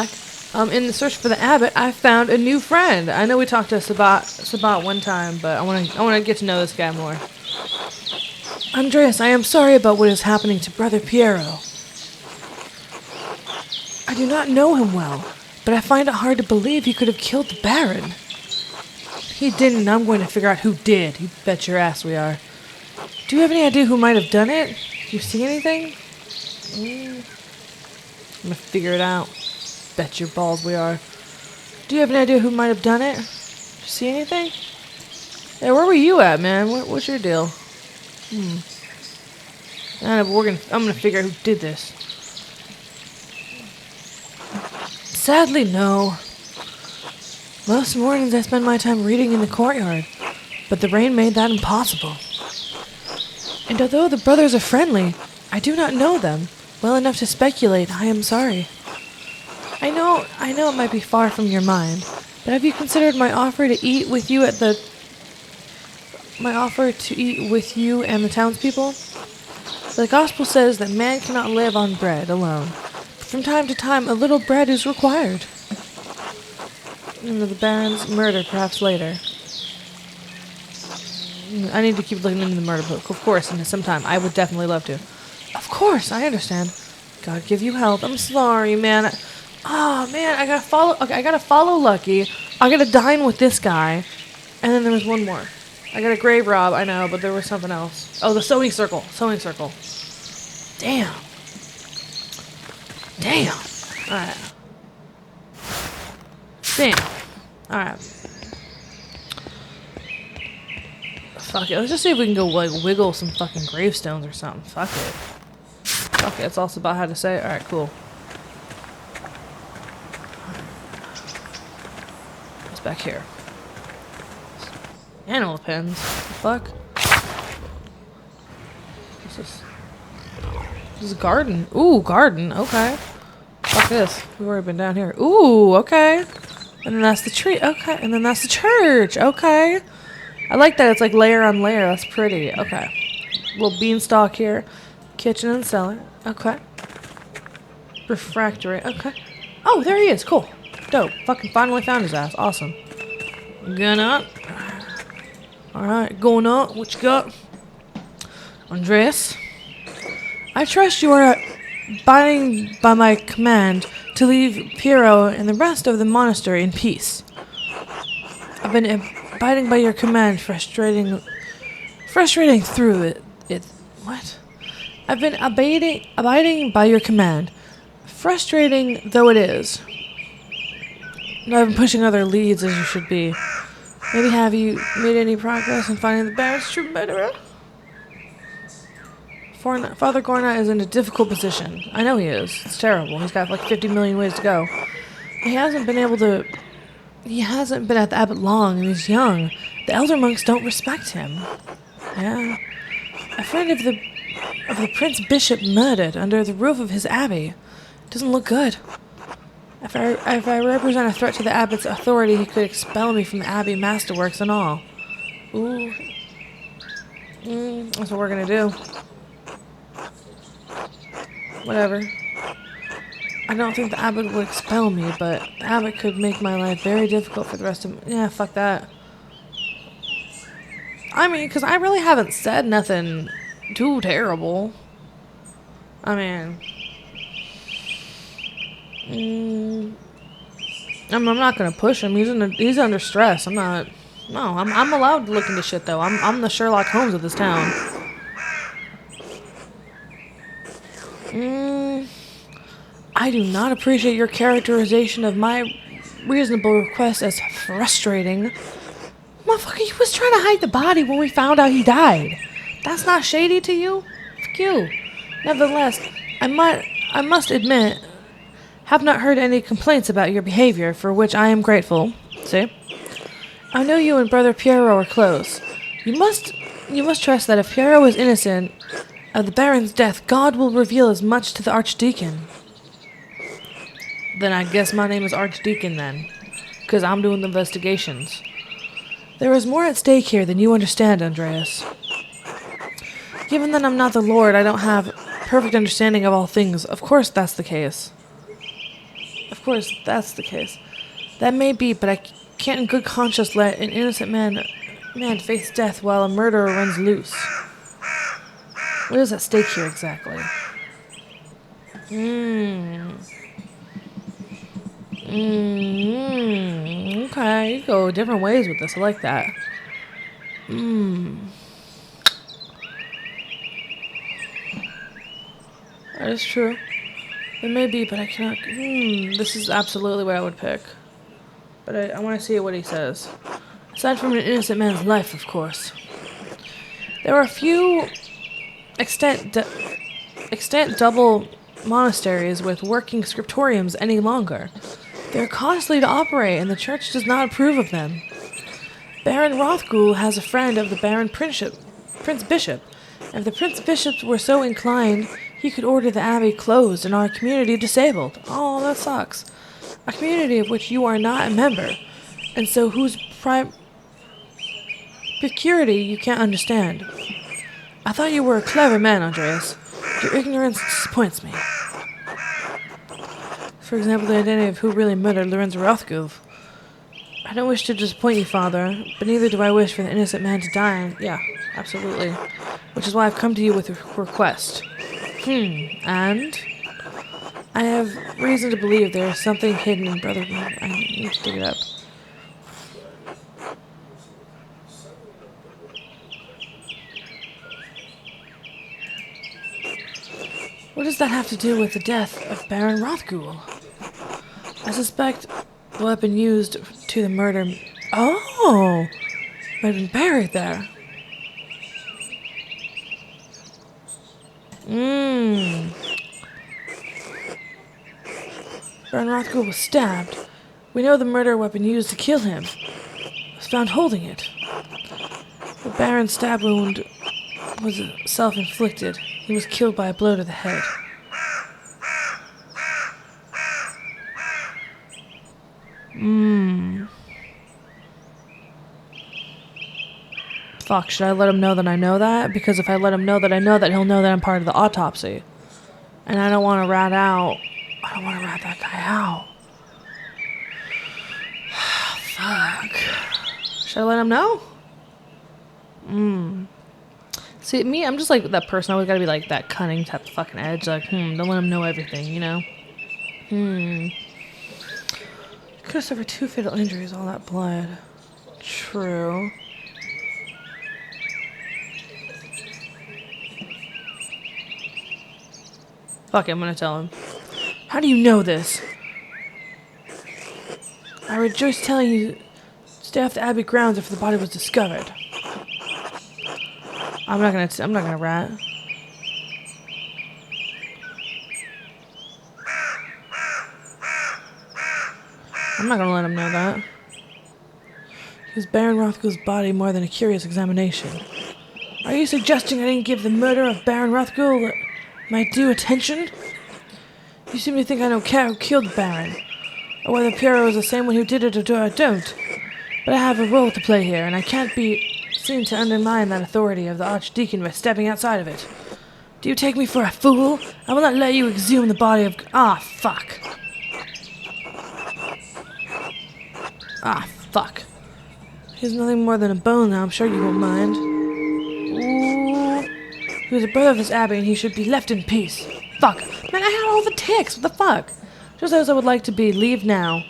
back. In the search for the abbot, I found a new friend. I know we talked to Sabat one time, but I want to get to know this guy more. Andreas, I am sorry about what is happening to Brother Piero. I do not know him well, but I find it hard to believe he could have killed the Baron. He didn't, I'm going to figure out who did. You bet your ass we are. Do you have any idea who might have done it? Do you see anything? I'm gonna figure it out. Bet your balls we are. Do you have any idea who might have done it? Do you see anything? Hey, where were you at, man? What's your deal? I'm gonna figure out who did this. Sadly, no. Most mornings I spend my time reading in the courtyard, but the rain made that impossible. And although the brothers are friendly, I do not know them well enough to speculate. I am sorry. I know it might be far from your mind, but have you considered my offer to eat with you and the townspeople? The gospel says that man cannot live on bread alone. From time to time, a little bread is required. The Baron's murder, perhaps later. I need to keep looking into the murder book, of course, and sometime. I would definitely love to. Of course, I understand. God give you help. I'm sorry, man. Oh, man, I gotta follow... Okay, I gotta follow Lucky. I gotta dine with this guy. And then there was one more. I got a grave rob, I know, but there was something else. Oh, the sewing circle. Sewing circle. Damn. Damn. Alright. Damn. Alright. Fuck it. Let's just see if we can go, like, wiggle some fucking gravestones or something. Fuck it. Fuck it. That's also about how to say it. Alright, cool. What's back here? Animal pens. What the fuck? What's this? This is a garden. Ooh, garden. Okay. Fuck this. We've already been down here. Ooh, okay. And then that's the tree. Okay. And then that's the church. Okay. I like that it's like layer on layer. That's pretty. Okay. Little beanstalk here. Kitchen and cellar. Okay. Refractory. Okay. Oh, there he is. Cool. Dope. Fucking finally found his ass. Awesome. Gun up. Alright, going up. What you got? Andreas? I trust you are abiding by my command to leave Piero and the rest of the monastery in peace. I've been abiding by your command, frustrating through it. What? I've been abiding by your command, frustrating though it is. And I've been pushing other leads as you should be. Maybe have you made any progress in finding the Baron's true murderer? Father Gornat is in a difficult position. I know he is. It's terrible. He's got like 50 million ways to go. He hasn't been at the abbot long, and he's young. The elder monks don't respect him. Yeah. A friend of the Prince Bishop murdered under the roof of his abbey. Doesn't look good. If I represent a threat to the abbot's authority, he could expel me from the abbey masterworks and all. Ooh. That's what we're gonna do. Whatever. I don't think the abbot would expel me, but the abbot could make my life very difficult for the rest of... Yeah, fuck that. I mean, because I really haven't said nothing too terrible. I mean... I'm not gonna push him. He's under stress. I'm not... No, I'm allowed to look into shit, though. I'm the Sherlock Holmes of this town. I do not appreciate your characterization of my reasonable request as frustrating. Motherfucker, you was trying to hide the body when we found out he died. That's not shady to you? Fuck you. Nevertheless, I must admit, have not heard any complaints about your behavior, for which I am grateful. See? I know you and Brother Piero are close. You must trust that if Piero is innocent of the Baron's death, God will reveal as much to the Archdeacon. Then I guess my name is Archdeacon then, because I'm doing the investigations. There is more at stake here than you understand, Andreas. Given that I'm not the Lord, I don't have perfect understanding of all things. Of course that's the case. Of of course, that's the case. That may be, but I can't in good conscience let an innocent man face death while a murderer runs loose. What is at stake here exactly? Okay, you go different ways with this. I like that. That is true. It may be, but I cannot. This is absolutely what I would pick. But I want to see what he says. Aside from an innocent man's life, of course. There are a few extant double monasteries with working scriptoriums any longer. They're costly to operate, and the church does not approve of them. Baron Rothgul has a friend of the Prince Bishop. If the Prince Bishop were so inclined, he could order the abbey closed and our community disabled. Oh, that sucks. A community of which you are not a member, and so whose purity you can't understand. I thought you were a clever man, Andreas. Your ignorance disappoints me. For example, the identity of who really murdered Lorenz Rothgul. I don't wish to disappoint you, Father, but neither do I wish for the innocent man to die. Yeah, absolutely. Which is why I've come to you with a request. And? I have reason to believe there is something hidden in Brother... I need to dig it up. What does that have to do with the death of Baron Rothgul? I suspect the weapon used to the murder... Oh! Might have been buried there. Baron Rothgul was stabbed. We know the murder weapon used to kill him was found holding it. The Baron's stab wound was self-inflicted. He was killed by a blow to the head. Fuck, should I let him know that I know that? Because if I let him know that I know that, he'll know that I'm part of the autopsy. And I don't want to rat out... I don't want to rat that guy out. Fuck. Should I let him know? See, me, I'm just like that person. I always gotta be like that cunning type of fucking edge. Like, don't let him know everything, you know? Could have suffered 2 fatal injuries, all that blood. True. Fuck it, I'm gonna tell him. How do you know this? I rejoice telling you, stay off the Abbey grounds if the body was discovered. I'm not gonna rat. I'm not gonna let him know that. He was Baron Rothgul's body more than a curious examination. Are you suggesting I didn't give the murder of Baron Rothgul my due attention? You seem to think I don't care who killed the Baron, or whether Piero is the same one who did it or I don't. But I have a role to play here, and I can't be seen to undermine that authority of the Archdeacon by stepping outside of it. Do you take me for a fool? I will not let you exhume the body of... Ah, fuck. Ah, fuck. He's nothing more than a bone now, I'm sure you won't mind. Ooh. He was a brother of this abbey, and he should be left in peace. Fuck. Man, I had all the ticks. What the fuck? Just as I would like to be. Leave now.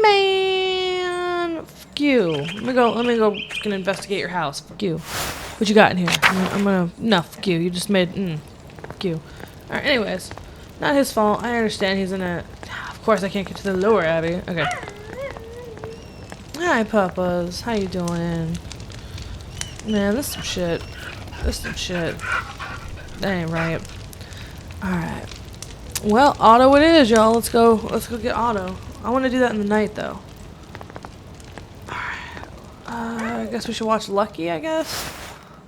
Man. Fuck you. Let me go fucking investigate your house. Fuck you. What you got in here? I'm gonna... No, fuck you. You just made... Fuck you. Alright, anyways. Not his fault. I understand he's in a... Of course I can't get to the lower abbey. Okay. Hi, Papas. How you doing? Man, this is some shit. This is some shit. That ain't right. Alright. Well, auto it is, y'all. Let's go get auto. I want to do that in the night, though. Alright. I guess we should watch Lucky, I guess?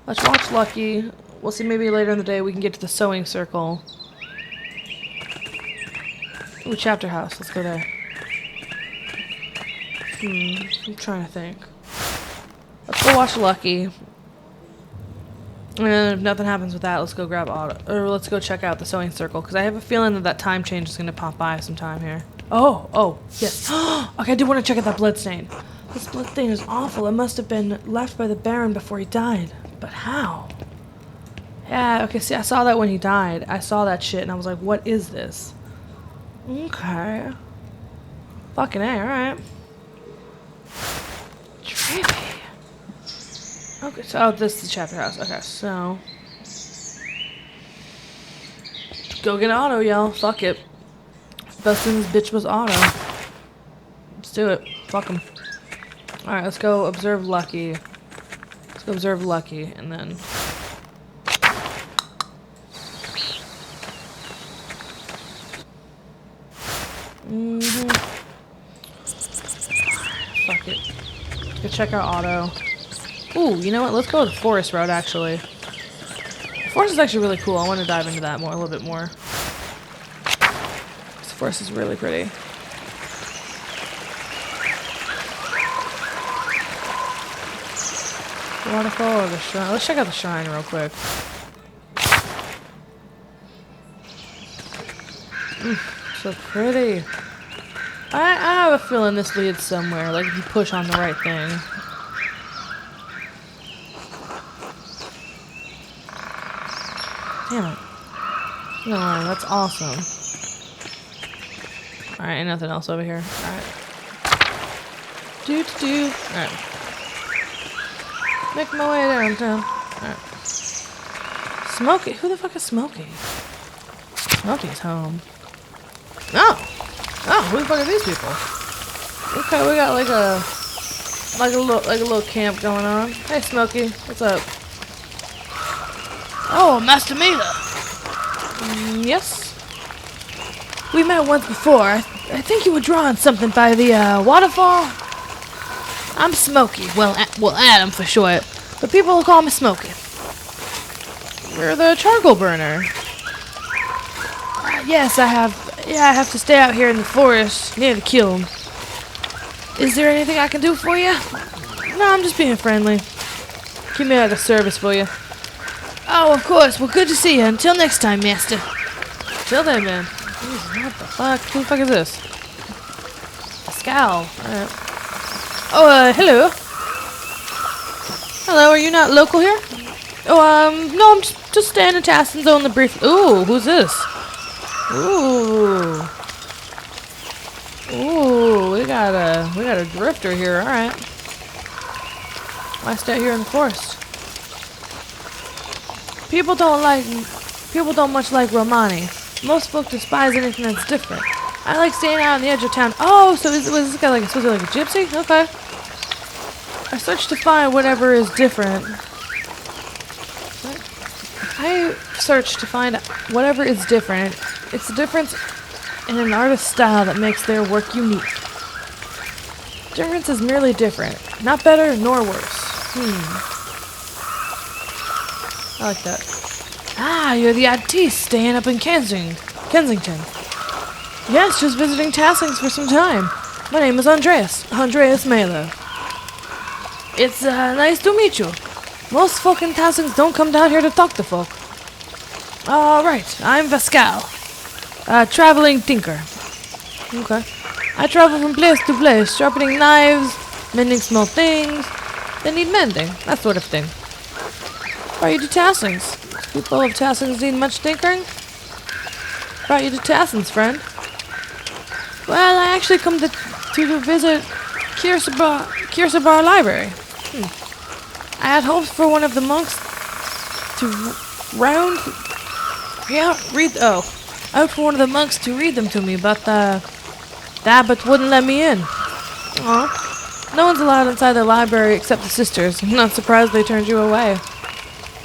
Let's watch Lucky. We'll see, maybe later in the day we can get to the sewing circle. Ooh, chapter house. Let's go there. I'm trying to think. Let's go watch Lucky. And then if nothing happens with that, let's go grab auto, or let's go check out the sewing circle, because I have a feeling that that time change is going to pop by sometime here. Oh, yes. Okay, I do want to check out that blood stain. This blood stain is awful. It must have been left by the Baron before he died. But how? Yeah, okay, see, I saw that when he died. I saw that shit, and I was like, what is this? Okay. Fucking A, alright. Trippy. Okay, so, oh, this is the chapter house. Okay, so. Go get auto, y'all. Fuck it. Best thing this bitch was auto. Let's do it. Fuck him. Alright, let's go observe Lucky. Let's go observe Lucky, and then. Fuck it. Let's go check out auto. Ooh, you know what? Let's go to the forest road, actually. The forest is actually really cool. I want to dive into that more, a little bit more. This forest is really pretty. The waterfall or the shrine? Let's check out the shrine real quick. So pretty. I have a feeling this leads somewhere, like if you push on the right thing. Damn it. No, that's awesome. Alright, ain't nothing else over here. Alright. Alright. Make my way downtown. Alright. Smokey? Who the fuck is Smokey? Smokey's home. Oh! Oh, who the fuck are these people? Okay, we got like a little camp going on. Hey Smokey, what's up? Oh, Master Mila. Yes? We met once before. I think you were drawing something by the waterfall. I'm Smokey. Well, Adam for short. But people will call me Smokey. You're the charcoal burner. Yes, I have to stay out here in the forest near the kiln. Is there anything I can do for you? No, I'm just being friendly. Keep me at a service for you. Oh, of course. Well, good to see you. Until next time, Master. Till then, man. Jesus, what the fuck? Who the fuck is this? A scowl. Alright. Oh, hello. Hello, are you not local here? Oh, no, I'm just staying in Tassin's on the brief. Ooh, who's this? Ooh. Ooh, we got a drifter here. Alright. Why stay here in the forest? People don't much like Romani. Most folk despise anything that's different. I like staying out on the edge of town. Oh, so was this guy like supposed to be like a gypsy? Okay. I search to find whatever is different. I search to find whatever is different. It's the difference in an artist's style that makes their work unique. Difference is merely different. Not better nor worse. I like that. Ah, you're the artiste staying up in Kensington. Yes, just visiting Tassings for some time. My name is Andreas Melo. It's nice to meet you. Most folk in Tassings don't come down here to talk to folk. Alright, I'm Vascal. Traveling tinker. Okay. I travel from place to place, sharpening knives, mending small things. They need mending, that sort of thing. Brought you to Tassings. People of Tassings need much tinkering? Brought you to Tassings, friend. Well, I actually come to visit Kirsabar Library. I had hopes for one of the monks to read them to me, but Abbot wouldn't let me in. Aw. No one's allowed inside the library except the sisters. I'm not surprised they turned you away.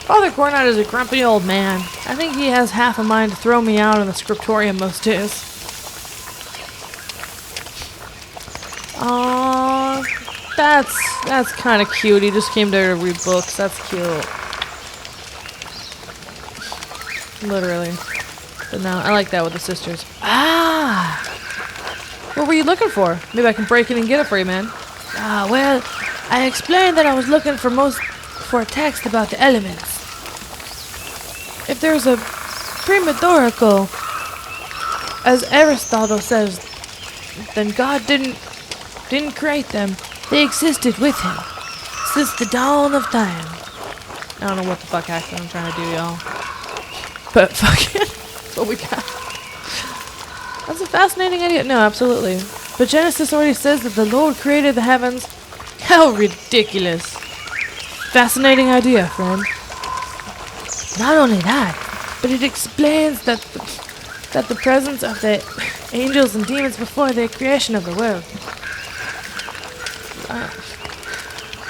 Father Cornut is a grumpy old man. I think he has half a mind to throw me out in the scriptorium most days. Aww, that's kind of cute. He just came to read books. That's cute. Literally. But no, I like that with the sisters. Ah! What were you looking for? Maybe I can break in and get it for you, man. Well, I explained that I was looking for a text about the elements. if there's a prematorical, as Aristotle says, then God didn't create them. They existed with him since the dawn of time. I don't know what the fuck accent I'm trying to do, y'all. But fuck it. That's what we got. That's a fascinating idea. No, absolutely. But Genesis already says that the Lord created the heavens. How ridiculous. Fascinating idea, friend. Not only that, but it explains that the presence of the angels and demons before the creation of the world.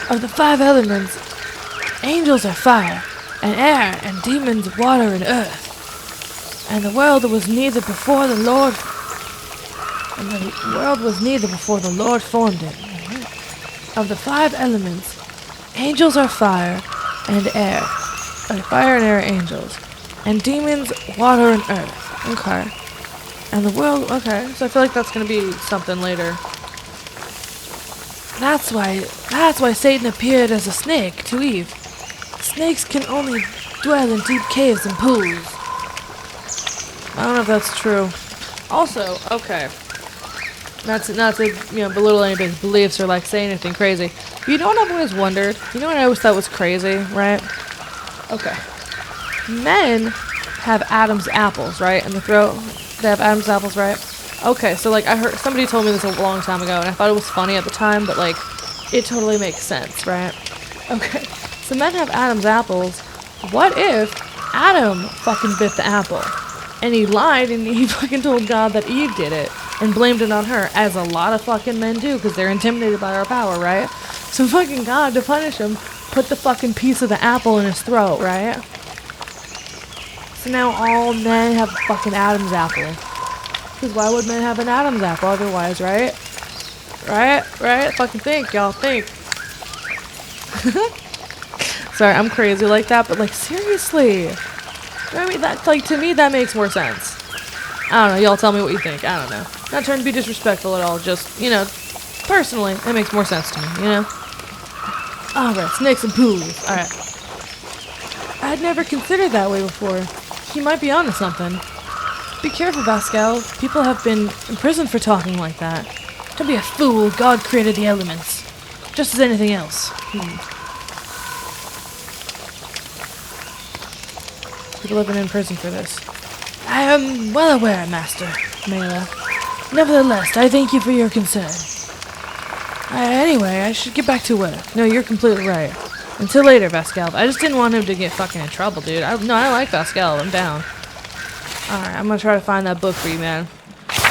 Of the 5 elements, angels are fire, and air, and demons water and earth. And the world was neither before the Lord formed it. Of the 5 elements, angels are fire and air. Fire and air are angels. And demons, water and earth. Okay. And the world, okay. So I feel like that's going to be something later. That's why Satan appeared as a snake to Eve. Snakes can only dwell in deep caves and pools. I don't know if that's true. Also, okay. Not to belittle anybody's beliefs or like say anything crazy. But you know what I've always wondered? You know what I always thought was crazy, right? Okay. Men have Adam's apples, right? In the throat. They have Adam's apples, right? Okay, so like I heard somebody told me this a long time ago and I thought it was funny at the time, but like it totally makes sense, right? Okay. So men have Adam's apples. What if Adam fucking bit the apple? And he lied and he fucking told God that Eve did it and blamed it on her, as a lot of fucking men do because they're intimidated by our power, right? So fucking God, to punish him, put the fucking piece of the apple in his throat, right? So now all men have fucking Adam's apple. Because why would men have an Adam's apple otherwise, right? Right? Fucking think, y'all, think. Sorry, I'm crazy like that, but like seriously. I mean, that, like, to me, that makes more sense. I don't know, y'all tell me what you think, I don't know. Not trying to be disrespectful at all, just, you know, personally, it makes more sense to me, you know? Alright, snakes and pools, alright. I'd never considered that way before. He might be onto something. Be careful, Pascal. People have been imprisoned for talking like that. Don't be a fool, God created the elements. Just as anything else. People have been in prison for this. I am well aware, Master Mela. Nevertheless, I thank you for your concern. Anyway, I should get back to work. No, you're completely right. Until later, Pascal. I just didn't want him to get fucking in trouble, dude. I like Pascal. I'm down. Alright, I'm gonna try to find that book for you, man.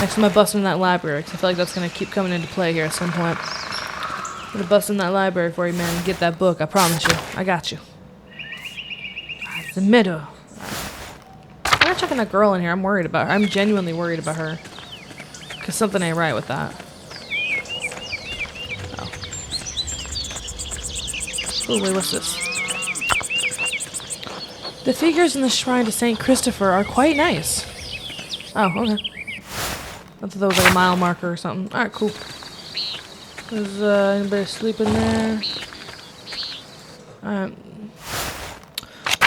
Next time I bust in that library, because I feel like that's gonna keep coming into play here at some point. I'm gonna bust in that library for you, man, and get that book. I promise you. I got you. The middle. I'm not checking that girl in here. I'm worried about her. I'm genuinely worried about her. Because something ain't right with that. Oh, wait, what's this? The figures in the shrine to St. Christopher are quite nice. Oh, okay. I thought that was like a mile marker or something. Alright, cool. Is anybody sleeping there? Alright.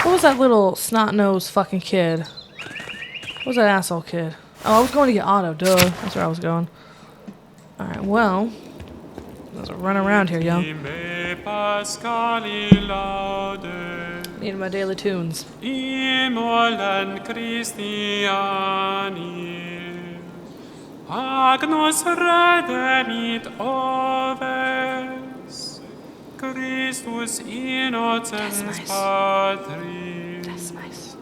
What was that little snot-nosed fucking kid? What was that asshole kid? Oh, I was going to get Otto, duh. That's where I was going. Alright, well. Let's run around here, yo. Need my daily tunes. Agnus redemit oves, Christus innocens Patris. That's nice.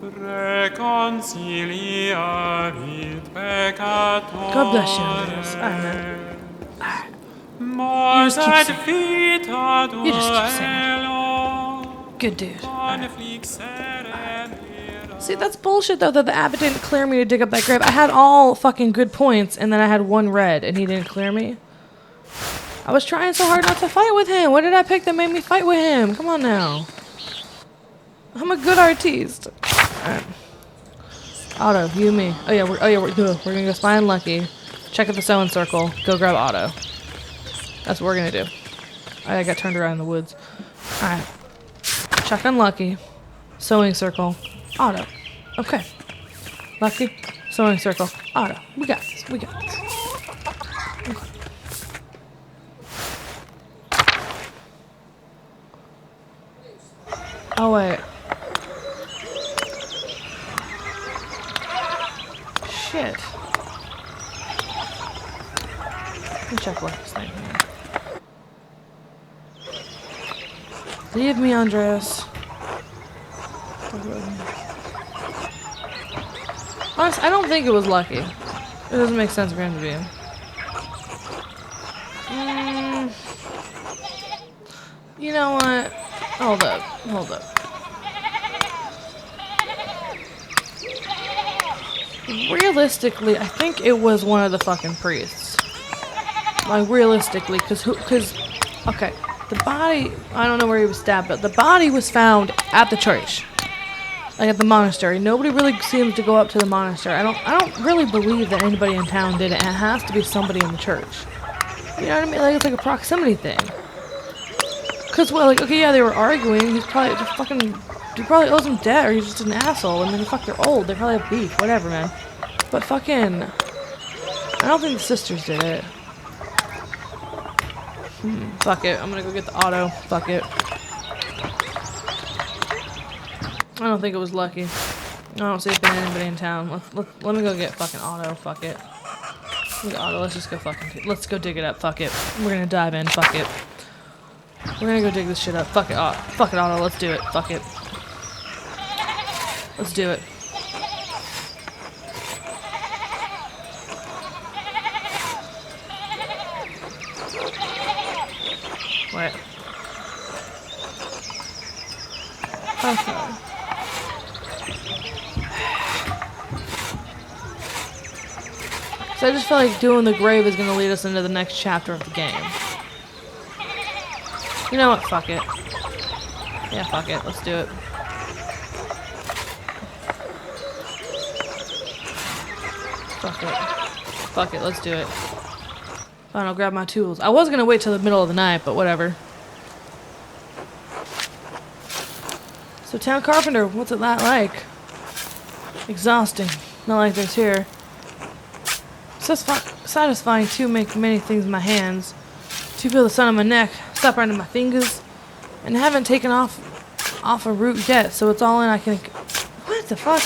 Reconciliavit peccatoris. God bless you, Andreas. Alright, man. Alright. Mors ad vita You just keep saying duello. Good dude. Alright. See, that's bullshit, though, that the abbot didn't clear me to dig up that grave. I had all fucking good points, and then I had one red, and he didn't clear me. I was trying so hard not to fight with him. What did I pick that made me fight with him? Come on now. I'm a good artiste. Alright. Otto, you and me. We're gonna go spy Unlucky. Check out the sewing circle. Go grab Otto. That's what we're gonna do. I got turned around in the woods. Alright. Check Unlucky. Sewing circle. Auto. Okay. Lucky. Sewing circle. Auto. We got this. We got this. Okay. Oh, wait. Shit. Let me check what this thing here. Leave me, Andreas. Honestly, I don't think it was lucky. It doesn't make sense for him to be. You know what? Hold up. Hold up. Realistically, I think it was one of the fucking priests. Like, realistically, because, okay, the body, I don't know where he was stabbed, but the body was found at the church. Like, at the monastery. Nobody really seems to go up to the monastery. I don't really believe that anybody in town did it, and it has to be somebody in the church. You know what I mean? Like, it's like a proximity thing. Because, well, like, okay, yeah, they were arguing. He's probably just fucking, he probably owes them debt, or he's just an asshole. I mean, fuck, they're old. They probably have beef. Whatever, man. But fucking, I don't think the sisters did it. Fuck it. I'm gonna go get the auto. Fuck it. I don't think it was lucky. I don't see it being anybody in town. Let me go get fucking auto. Fuck it. Look at auto. Let's just go fucking. Let's go dig it up. Fuck it. We're gonna dive in. Fuck it. We're gonna go dig this shit up. Fuck it. Fuck it, auto. Let's do it. Fuck it. Let's do it. Wait. Okay. So I just feel like doing the grave is going to lead us into the next chapter of the game. You know what? Fuck it. Yeah, fuck it. Let's do it. Fuck it. Fuck it. Let's do it. Fine, I'll grab my tools. I was going to wait till the middle of the night, but whatever. So, town carpenter, what's it like? Exhausting. Not like there's here. Satisfying to make many things in my hands. To feel the sun on my neck, stop under my fingers, and haven't taken off a root yet, so it's all in I can... What the fuck?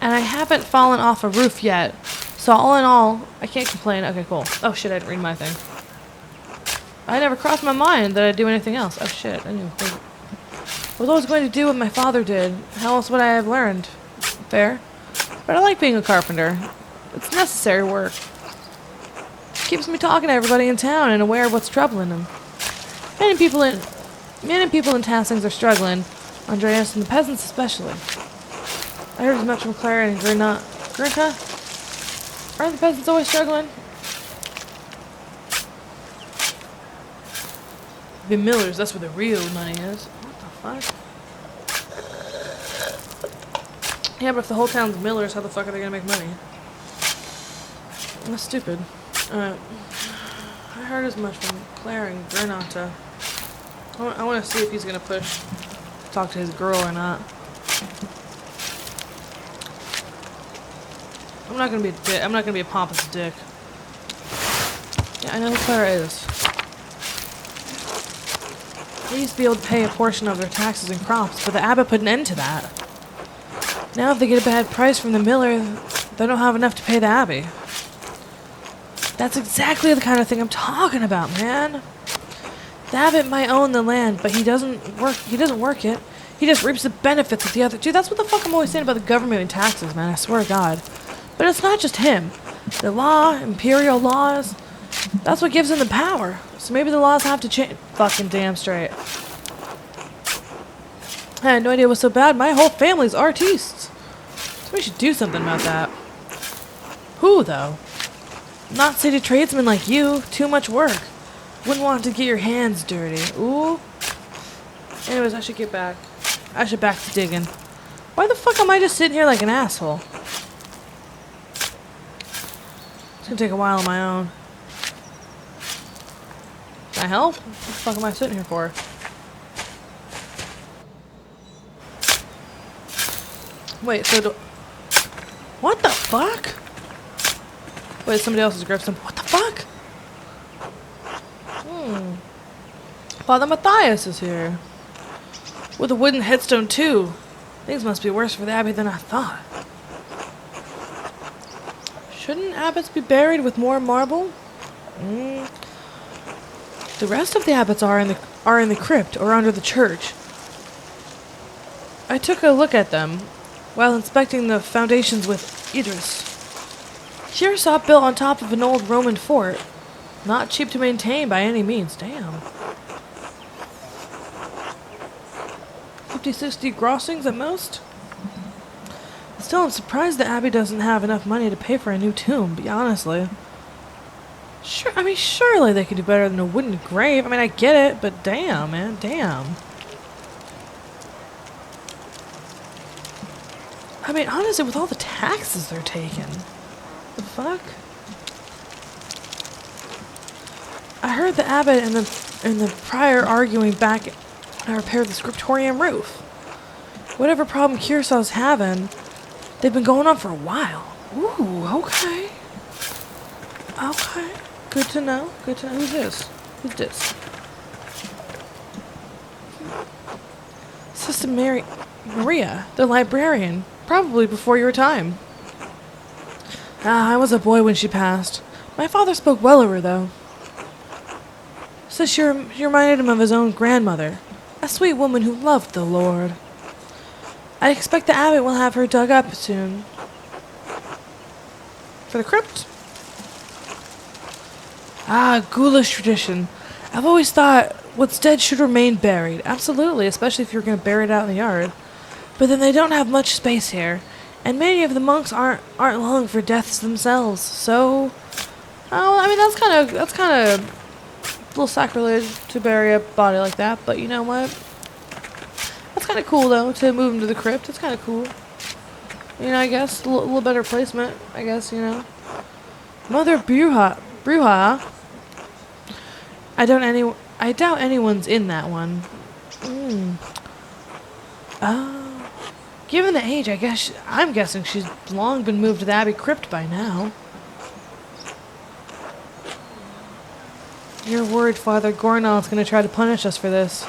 And I haven't fallen off a roof yet. So all in all, I can't complain. Okay, cool. Oh shit, I didn't read my thing. I never crossed my mind that I'd do anything else. Oh shit, I didn't even think. I was always going to do what my father did. How else would I have learned? Fair. But I like being a carpenter. It's necessary work. It keeps me talking to everybody in town and aware of what's troubling them. Many people in Tassings are struggling, Andreas, and the peasants especially. I heard as much from Claire and Grinta. Aren't the peasants always struggling? The millers, that's where the real money is. What the fuck? Yeah, but if the whole town's millers, how the fuck are they gonna make money? That's stupid. Alright. I heard as much from Claire and Granata. I want to see if he's gonna talk to his girl or not. I'm not gonna be a dick. I'm not gonna be a pompous dick. Yeah, I know who Clara is. They used to be able to pay a portion of their taxes and crops, but the abbot put an end to that. Now if they get a bad price from the miller, they don't have enough to pay the abbey. That's exactly the kind of thing I'm talking about, man. The abbot might own the land, but he doesn't work it. He just reaps the benefits of the other. Dude, that's what the fuck I'm always saying about the government and taxes, man. I swear to God. But it's not just him. The law, imperial laws, that's what gives him the power. So maybe the laws have to change. Fucking damn straight. I had no idea it was so bad. My whole family's artistes. So we should do something about that. Who, though? Not city tradesmen like you. Too much work. Wouldn't want to get your hands dirty. Ooh. Anyways, I should get back. I should back to digging. Why the fuck am I just sitting here like an asshole? It's gonna take a while on my own. Can I help? What the fuck am I sitting here for? Wait, so do... What the fuck? Wait, somebody else has grabbed some... What the fuck? Father Matthias is here. With a wooden headstone, too. Things must be worse for the abbey than I thought. Shouldn't abbots be buried with more marble? The rest of the abbots are in the crypt or under the church. I took a look at them while inspecting the foundations with Idris. Curacao built on top of an old Roman fort. Not cheap to maintain by any means. Damn. 50-60 grossings at most? Still, I'm surprised the abbey doesn't have enough money to pay for a new tomb, but honestly. Sure, I mean, surely they could do better than a wooden grave. I mean, I get it, but damn, man, damn. I mean, honestly, with all the taxes they're taking. The fuck? I heard the abbot and the prior arguing back when I repaired the scriptorium roof. Whatever problem Curaçao's having, they've been going on for a while. Ooh, okay. Okay. Good to know. Good to know. Who's this? Who's this? Sister Maria, the librarian. Probably before your time. I was a boy when she passed. My father spoke well of her, though. Says she reminded him of his own grandmother. A sweet woman who loved the Lord. I expect the abbot will have her dug up soon. For the crypt? Ah, ghoulish tradition. I've always thought what's dead should remain buried. Absolutely, especially if you're going to bury it out in the yard. But then they don't have much space here, and many of the monks aren't long for deaths themselves. So, oh, I mean that's kind of a little sacrilege to bury a body like that. But you know what? That's kind of cool though to move him to the crypt. It's kind of cool. You know, I guess a little better placement. I guess you know. Mother Bruja. I doubt anyone's in that one. Given the age, I'm guessing she's long been moved to the Abbey crypt by now. You're worried Father Gornal's gonna try to punish us for this.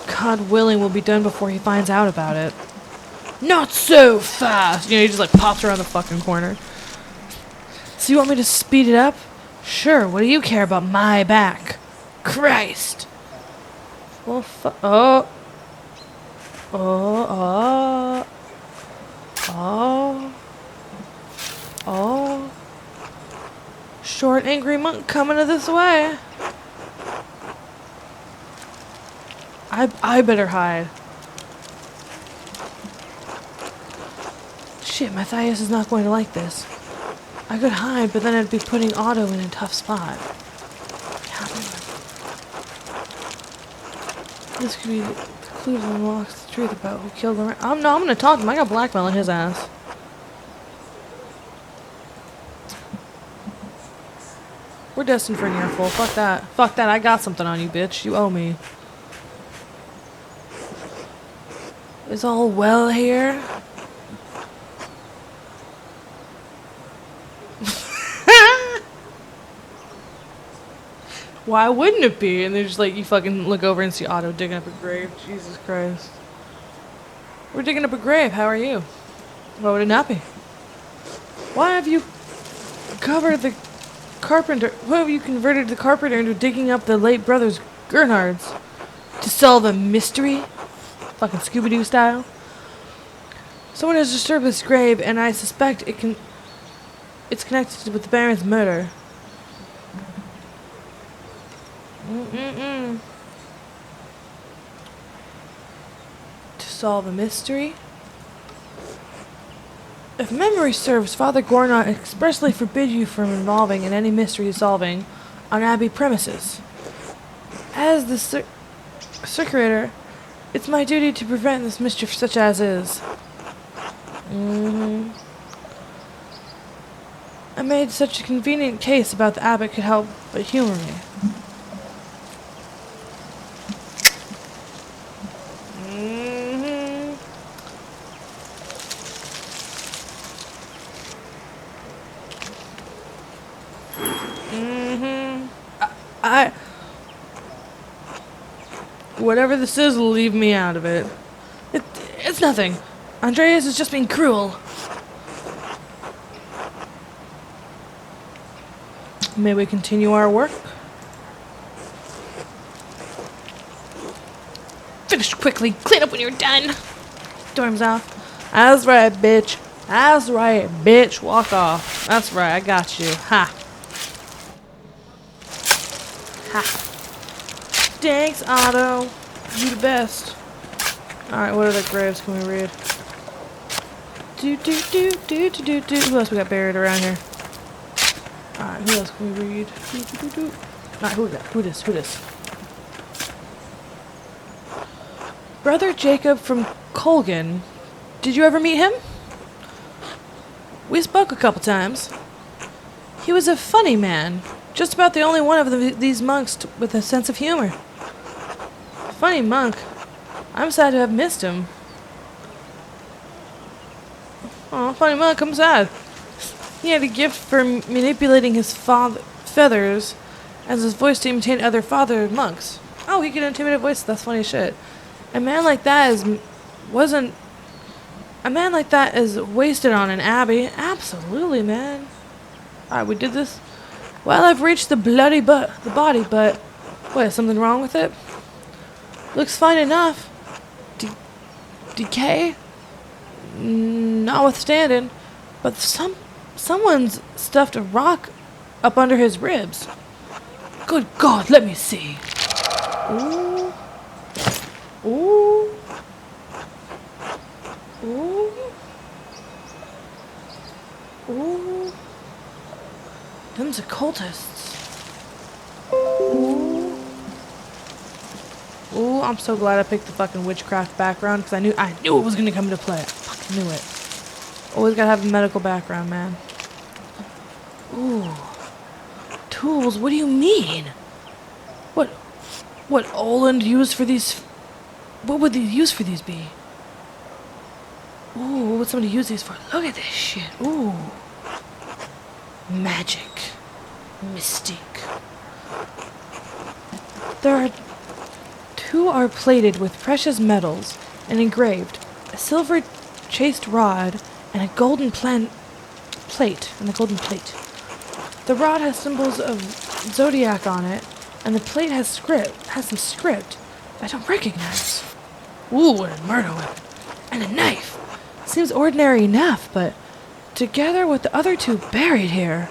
God willing, we'll be done before he finds out about it. Not so fast! You know, he just like pops around the fucking corner. So you want me to speed it up? Sure, what do you care about my back? Christ! Well, oh. Short, angry monk coming to this way. I better hide. Shit, Matthias is not going to like this. I could hide, but then I'd be putting Otto in a tough spot. This could be the clue that unlocks the truth about who killed him. I'm gonna talk to him. I got blackmail in his ass. We're destined for an earful. Fuck that. Fuck that. I got something on you, bitch. You owe me. Is all well here? Why wouldn't it be? And they're just like, you fucking look over and see Otto digging up a grave. Jesus Christ. We're digging up a grave. How are you? Why would it not be? Why have you covered the carpenter? Why have you converted the carpenter into digging up the late brothers Gernhards? To solve a mystery? Fucking Scooby-Doo style? Someone has disturbed this grave, and I suspect it's connected with the Baron's murder. To solve a mystery? If memory serves, Father Gornot expressly forbid you from involving in any mystery solving on Abbey premises. As the Circulator, it's my duty to prevent this mischief such as is. I made such a convenient case about the abbot could help but humor me. Mm-hmm. I whatever this is will leave me out of it. It's nothing. Andreas is just being cruel. May we continue our work? Finish quickly. Clean up when you're done. Storms off. That's right, bitch. That's right, bitch. Walk off. That's right, I got you. Ha. Ha. Thanks, Otto. You the best. Alright, what other graves can we read? Who else we got buried around here? Alright, who else can we read? Alright, who this? Brother Jacob from Colgan. Did you ever meet him? We spoke a couple times. He was a funny man. Just about the only one of these monks with a sense of humor. Funny monk. I'm sad to have missed him. Oh, funny monk, I'm sad. He had a gift for manipulating his feathers as his voice to imitate other father monks. Oh, he could intimidate voices. That's funny shit. A man like that is wasted on an abbey. Absolutely, man. Alright, we did this. Well, I've reached the body, but what, is something wrong with it? Looks fine enough. Decay? Notwithstanding, but someone's stuffed a rock up under his ribs. Good God, let me see. Ooh. Ooh. Ooh. Ooh. Them's occultists. Ooh. Ooh, I'm so glad I picked the fucking witchcraft background because I knew it was gonna come into play. I fucking knew it. Always gotta have a medical background, man. Ooh. Tools? What do you mean? What Oland used for these? What would these use for these be? Ooh, what would somebody use these for? Look at this shit. Ooh. Magic. Mystique. Two are plated with precious metals and engraved. A silver chased rod and a golden plate. The rod has symbols of zodiac on it, and the plate has some script I don't recognize. Ooh, and a murder weapon. And a knife. Seems ordinary enough, but together with the other two buried here.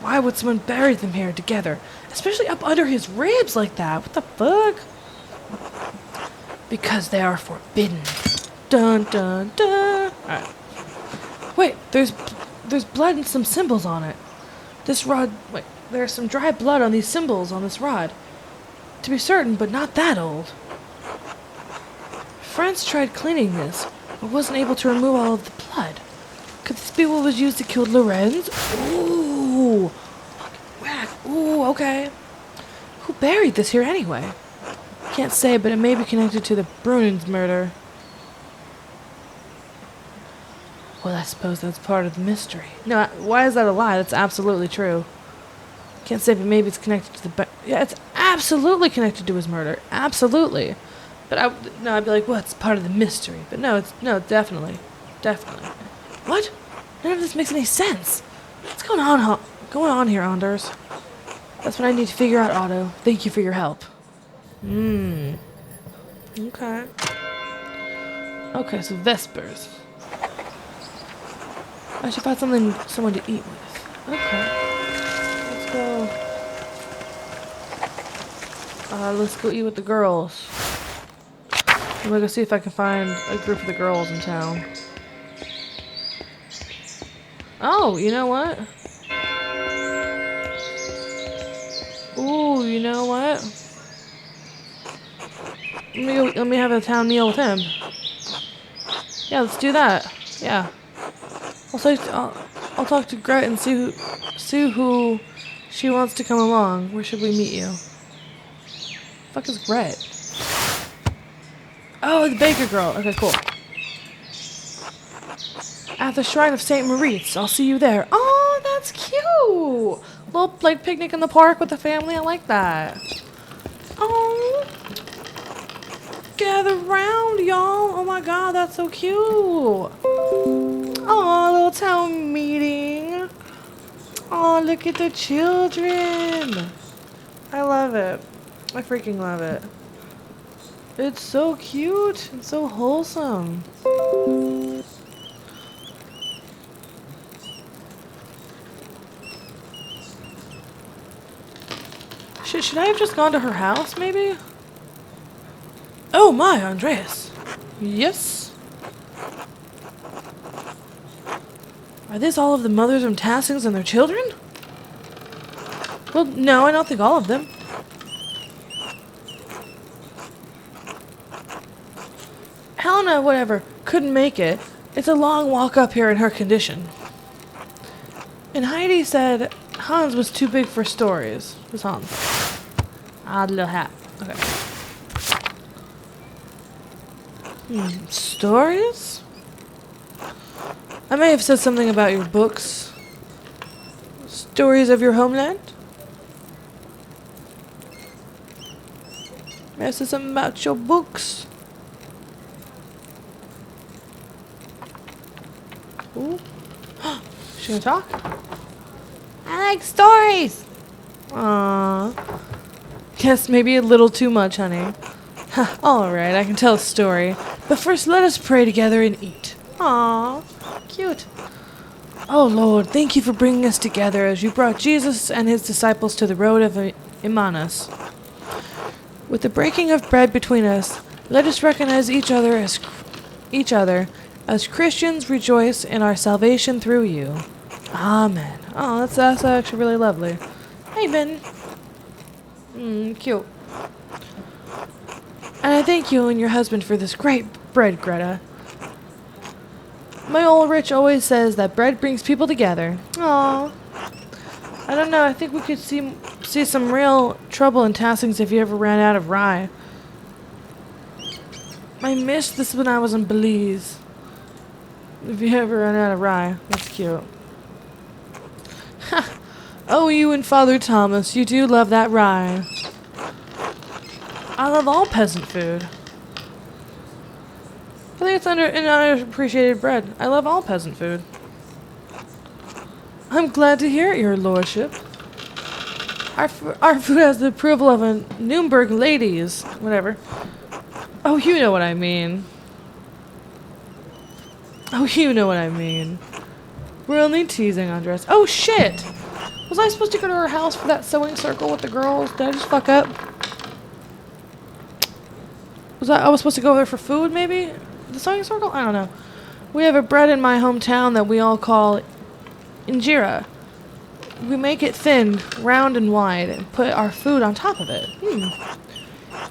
Why would someone bury them here together? Especially up under his ribs like that. What the fuck? Because they are forbidden. Dun dun dun. Alright. Wait, there's blood and some symbols on it. This rod, wait, there's some dry blood on these symbols on this rod. To be certain, but not that old. Franz tried cleaning this, but wasn't able to remove all of the blood. Could this be what was used to kill Lorenz? Ooh! Whack! Ooh, okay. Who buried this here anyway? Can't say, but it may be connected to the Brunins murder. Well, I suppose that's part of the mystery. No, why is that a lie? That's absolutely true. Can't say, but maybe it's connected to the... Yeah, it's absolutely connected to his murder. Absolutely. But I'd be like, well, it's part of the mystery. But no, definitely. Definitely. What? None of this makes any sense. What's going on here, Anders? That's what I need to figure out, Otto. Thank you for your help. Okay. Okay, so Vespers. I should find someone to eat with. Okay. Let's go eat with the girls. I'm gonna go see if I can find a group of the girls in town. Oh, you know what? Ooh, you know what? Let me have a town meal with him. Yeah, let's do that. Yeah. I'll talk to Gret and see who she wants to come along. Where should we meet you? Fuck is Gret? Oh, the baker girl. Okay, cool. At the shrine of Saint Moritz. I'll see you there. Oh, that's cute. Little like picnic in the park with the family. I like that. Oh, gather round, y'all. Oh my god, that's so cute. Oh, little town meeting. Oh, look at the children. I love it. I freaking love it. It's so cute and so wholesome. Should I have just gone to her house, maybe? Oh my, Andreas. Yes? Are these all of the mothers from Tassings and their children? Well, no, I don't think all of them. Helena, whatever, couldn't make it. It's a long walk up here in her condition. And Heidi said Hans was too big for stories. Who's Hans? Ah, the little hat. Okay. Stories? I may have said something about your books. Stories of your homeland? May I say something about your books? Ooh. She gonna talk? I like stories! Aww. Yes, maybe a little too much, honey. Alright, I can tell a story. But first, let us pray together and eat. Aww. Cute. Oh, Lord, thank you for bringing us together as you brought Jesus and his disciples to the road of Emmaus. With the breaking of bread between us, let us recognize each other as Christians rejoice in our salvation through you. Amen. Oh, that's actually really lovely. Hey, Ben. Cute. And I thank you and your husband for this great bread, Greta. My old Rich always says that bread brings people together. Aww. I don't know, I think we could see some real trouble in Tassings if you ever ran out of rye. I missed this when I was in Belize. If you ever run out of rye. That's cute. Ha! Oh, you and Father Thomas, you do love that rye. I love all peasant food. I think it's an underappreciated bread. I love all peasant food. I'm glad to hear it, your lordship. Our food has the approval of a Nuremberg ladies. Whatever. Oh, you know what I mean. Oh, you know what I mean. We're only teasing, Andres. Oh, shit! Was I supposed to go to her house for that sewing circle with the girls? Did I just fuck up? I was supposed to go there for food, maybe? The sewing circle? I don't know. We have a bread in my hometown that we all call injera. We make it thin, round and wide, and put our food on top of it.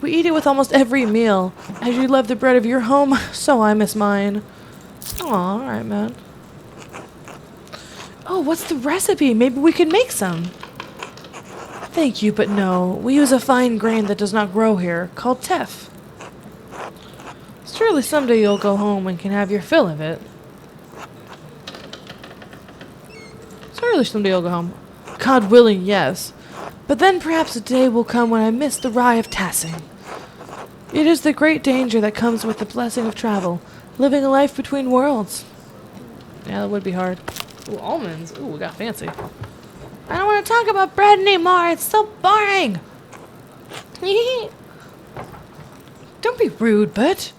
We eat it with almost every meal. As you love the bread of your home, so I miss mine. Aw, alright, man. Oh, what's the recipe? Maybe we could make some. Thank you, but no. We use a fine grain that does not grow here, called teff. Surely someday you'll go home and can have your fill of it. Surely someday you'll go home. God willing, yes. But then perhaps a day will come when I miss the rye of Tassing. It is the great danger that comes with the blessing of travel, living a life between worlds. Yeah, that would be hard. Ooh, almonds. Ooh, we got fancy. I don't want to talk about bread anymore. It's so boring. Don't be rude, Bert.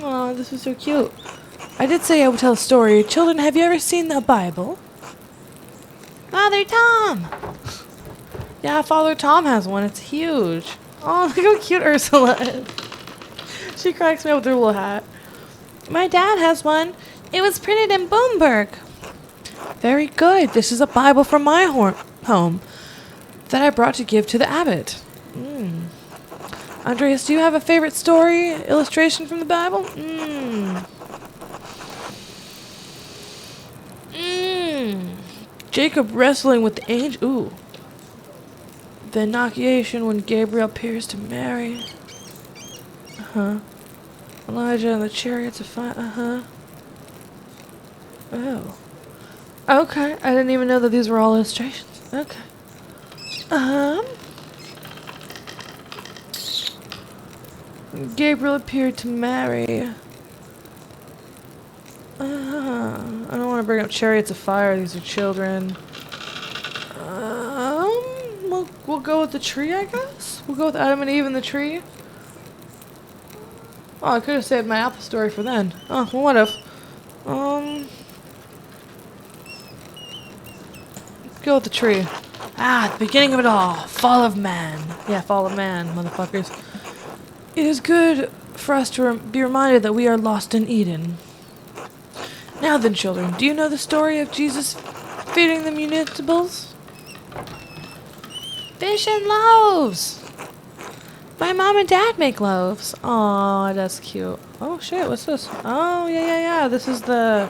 Aw, this is so cute. I did say I would tell a story. Children, have you ever seen the Bible? Father Tom! Yeah, Father Tom has one. It's huge. Oh, look how cute Ursula is. She cracks me up with her little hat. My dad has one. It was printed in Boomberg. Very good. This is a Bible from my home that I brought to give to the abbot. Andreas, do you have a favorite story, illustration from the Bible? Jacob wrestling with the angel. Ooh. The inauguration when Gabriel appears to Mary. Elijah and the chariots of fire. Oh. Okay, I didn't even know that these were all illustrations. Okay. Gabriel appeared to Mary. I don't want to bring up chariots of fire. These are children. We'll go with the tree, I guess. We'll go with Adam and Eve and the tree. Oh, I could have saved my apple story for then. Oh, well, what if? Go with the tree. Ah, the beginning of it all. Fall of man. Yeah, fall of man, motherfuckers. It is good for us to be reminded that we are lost in Eden. Now then, children, do you know the story of Jesus feeding the municipals? Fish and loaves! My mom and dad make loaves. Aw, that's cute. Oh shit, what's this? Oh, yeah. This is the...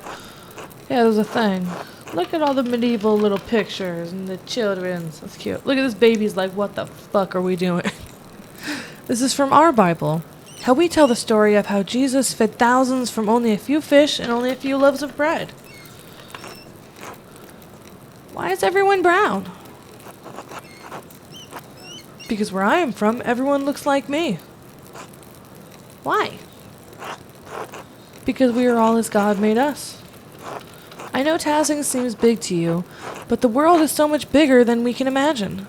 Yeah, there's a thing. Look at all the medieval little pictures and the children's. That's cute. Look at this baby's like, what the fuck are we doing? This is from our Bible. How we tell the story of how Jesus fed thousands from only a few fish and only a few loaves of bread. Why is everyone brown? Because where I am from, everyone looks like me. Why? Because we are all as God made us. I know Tazing seems big to you, but the world is so much bigger than we can imagine.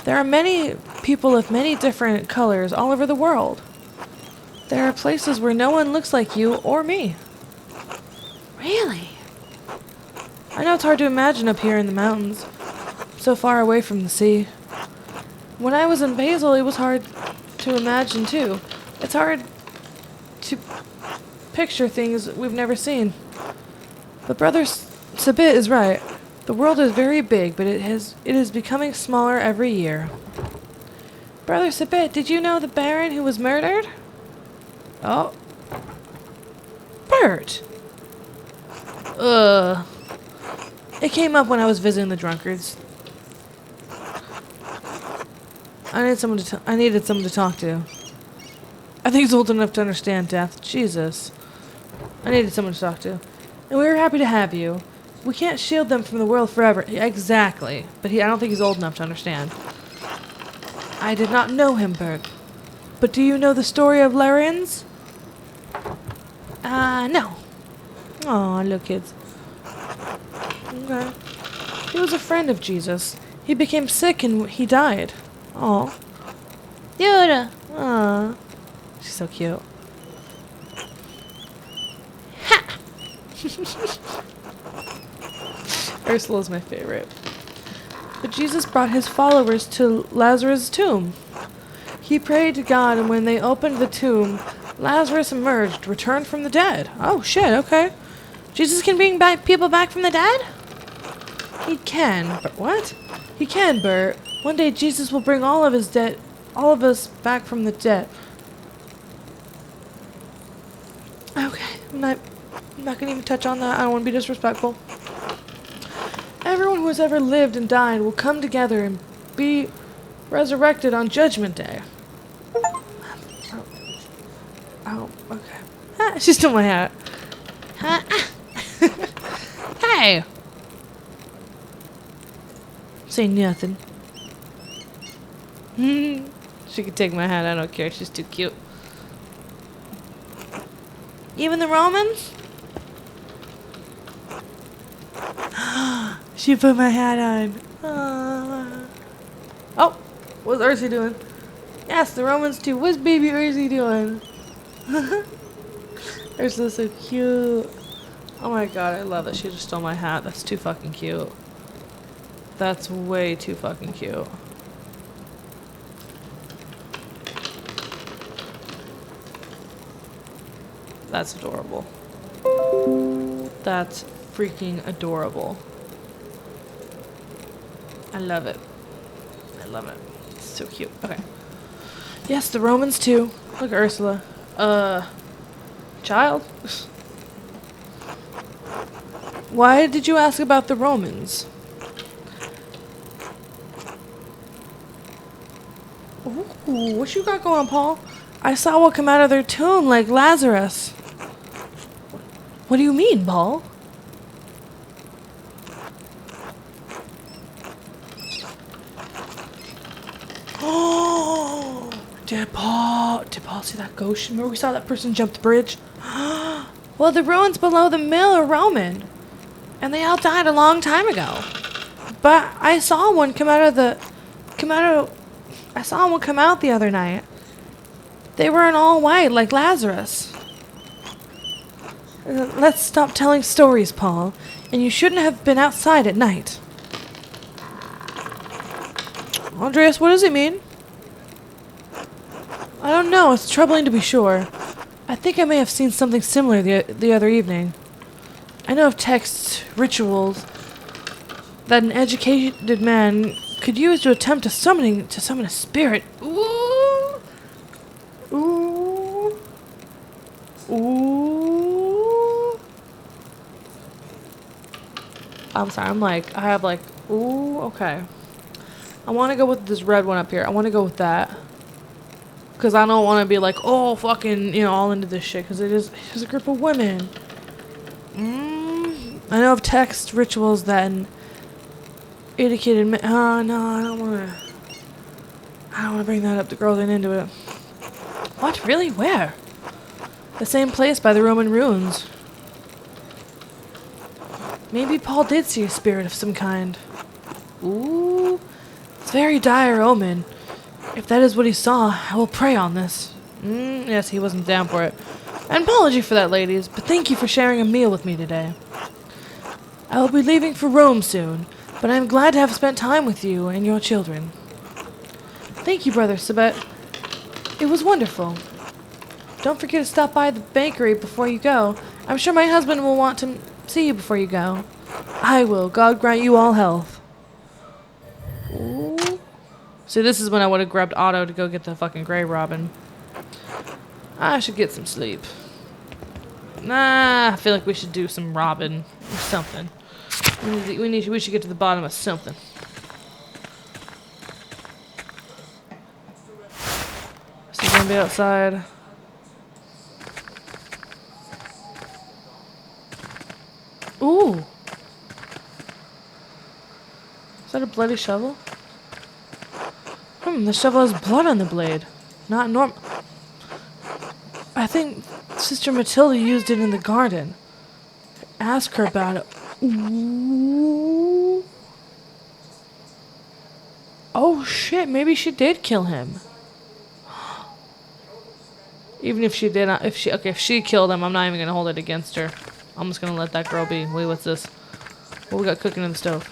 There are many people of many different colors all over the world. There are places where no one looks like you or me. Really? I know it's hard to imagine up here in the mountains, so far away from the sea. When I was in Basel, it was hard to imagine too. It's hard to picture things we've never seen. But Brother Sabit is right. The world is very big, but it is becoming smaller every year. Brother Sabit, did you know the Baron who was murdered? Oh. Bert! It came up when I was visiting the drunkards. I needed someone to talk to. I think he's old enough to understand death. Jesus. I needed someone to talk to. And we were happy to have you. We can't shield them from the world forever. Exactly. But I don't think he's old enough to understand. I did not know him, Bert. But do you know the story of Larians? No. Aw, little kids. Okay. He was a friend of Jesus. He became sick and he died. Aw. Yoda. Aw. She's so cute. Ha! Ursula's my favorite. But Jesus brought his followers to Lazarus' tomb. He prayed to God, and when they opened the tomb, Lazarus emerged, returned from the dead. Oh, shit, okay. Jesus can bring people back from the dead? He can. But what? He can, Bert. One day Jesus will bring all of us back from the dead. Okay, I'm not gonna even touch on that. I don't want to be disrespectful. Everyone who has ever lived and died will come together and be resurrected on Judgment Day. Oh, okay. Ah, she stole my hat. Hey! Say nothing. She could take my hat, I don't care. She's too cute. Even the Romans? She put my hat on. Oh, what's Ursi doing? Yes, the Romans too. What's baby Ursi doing? Ursula's so cute. Oh my god, I love that she just stole my hat. That's too fucking cute. That's way too fucking cute. That's adorable. That's freaking adorable. I love it. I love it. It's so cute. Okay. Yes, the Romans too. Look at Ursula. Child? Why did you ask about the Romans? Ooh, what you got going on, Paul? I saw one come out of their tomb like Lazarus. What do you mean, Paul? Did Paul see that ghost? Remember we saw that person jump the bridge? Well, the ruins below the mill are Roman. And they all died a long time ago. But I saw one come out the other night. They were in all white, like Lazarus. Let's stop telling stories, Paul. And you shouldn't have been outside at night. Andreas, what does it mean? I don't know. It's troubling to be sure. I think I may have seen something similar the other evening. I know of texts, rituals, that an educated man could use to attempt to summon a spirit. Ooh. Ooh. Ooh. I'm sorry, I have ooh, okay. I want to go with this red one up here. I want to go with that. Because I don't want to be like, oh, fucking, all into this shit. Because it's a group of women. I know of text rituals that an educated man. Oh, no, I don't want to bring that up. The girls ain't into it. What? Really? Where? The same place by the Roman ruins. Maybe Paul did see a spirit of some kind. Ooh. It's very dire omen. If that is what he saw, I will pray on this. Yes, he wasn't down for it. An apology for that, ladies, but thank you for sharing a meal with me today. I will be leaving for Rome soon, but I am glad to have spent time with you and your children. Thank you, Brother Sabet. It was wonderful. Don't forget to stop by the bakery before you go. I'm sure my husband will want to see you before you go. I will. God grant you all health. Ooh. See, this is when I would have grabbed Otto to go get the fucking Grey Robin. I should get some sleep. Nah, I feel like we should do some Robin or something. We should get to the bottom of something. Is he gonna be outside? Ooh. Is that a bloody shovel? The shovel has blood on the blade. Not normal. I think Sister Matilda used it in the garden. Ask her about it. Ooh. Oh shit, maybe she did kill him. Even if she did not, if she killed him, I'm not even gonna hold it against her. I'm just gonna let that girl be. Wait, what's this? What we got cooking in the stove?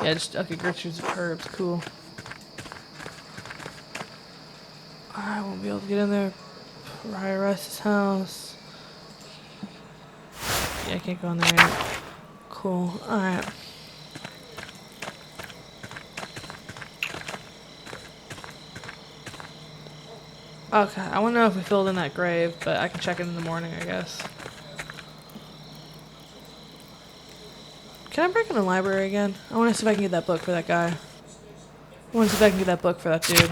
Yeah, okay, Gertrude's herbs, cool. I won't be able to get in there. Prior Rice's house. Yeah, I can't go in there yet. Cool, alright. Okay, I want to know if we filled in that grave, but I can check it in the morning, I guess. Can I break in the library again? I want to see if I can get that book for that guy. I want to see if I can get that book for that dude.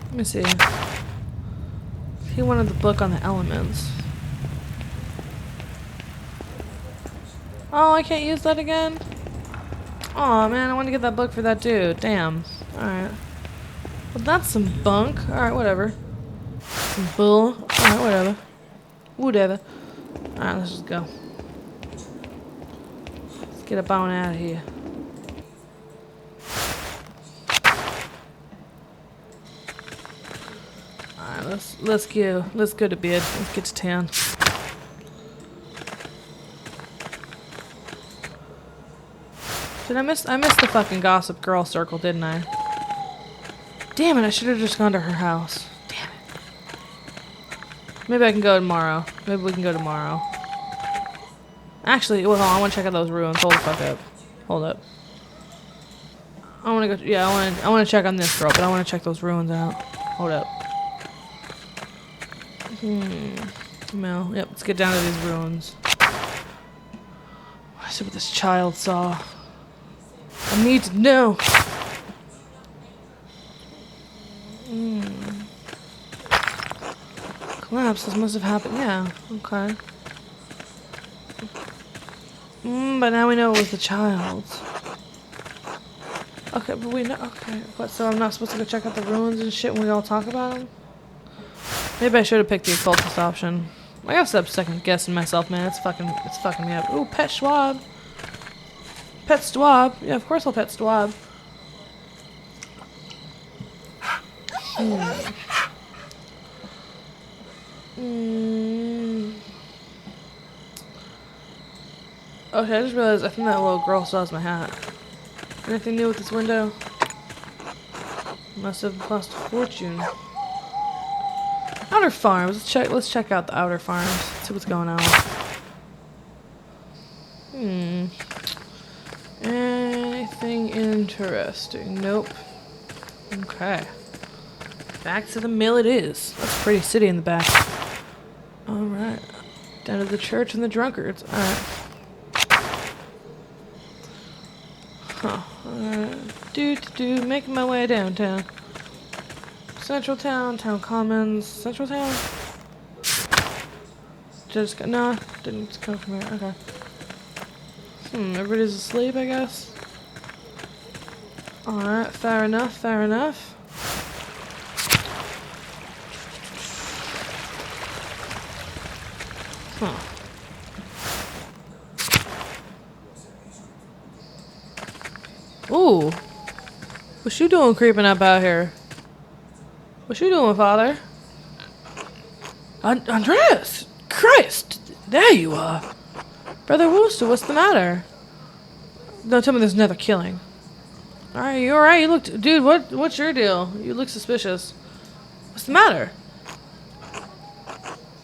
Let me see. He wanted the book on the elements. Oh, I can't use that again? Aw, man, I want to get that book for that dude. Damn. Alright. Well, that's some bunk. Alright, whatever. Some bull. Alright, whatever. Whatever. Alright, let's just go. Let's get up on out of here. Alright, let's go to bed. Let's get to town. I missed the fucking Gossip Girl circle, didn't I? Damn it, I should have just gone to her house. Damn it. Maybe I can go tomorrow. Maybe we can go tomorrow. Actually, well, hold on, I want to check out those ruins. Hold the fuck up. Hold up. I want to go, yeah, I want to check on this girl, but I want to check those ruins out. Hold up. Well, yep, let's get down to these ruins. I see what this child saw. I need to know. Collapses must have happened. Yeah, okay. But now we know it was the child. Okay, but we know. Okay, what? So I'm not supposed to go check out the ruins and shit when we all talk about them? Maybe I should have picked the occultist option. I gotta stop second guessing myself, man. It's fucking me up. Ooh, pet Schwab. Pet Schwab. Yeah, of course I'll pet Schwab. Okay, I just realized I think that little girl still has my hat. Anything new with this window? Must have cost a fortune. Outer farms. Let's check out the outer farms. See what's going on. Anything interesting? Nope. Okay. Back to the mill it is. That's a pretty city in the back. Alright. Down to the church and the drunkards. Alright. Huh. Alright. Making my way downtown. Central Town, Town Commons, Central Town? Just no, didn't come from here. Okay. Everybody's asleep, I guess. Alright, fair enough, fair enough. Huh. Ooh. What's you doing creeping up out here? What you doing, father? Andreas! Christ! There you are! Brother Wooster, what's the matter? Don't tell me there's another killing. Alright, you alright? You look... Dude, what's your deal? You look suspicious. What's the matter?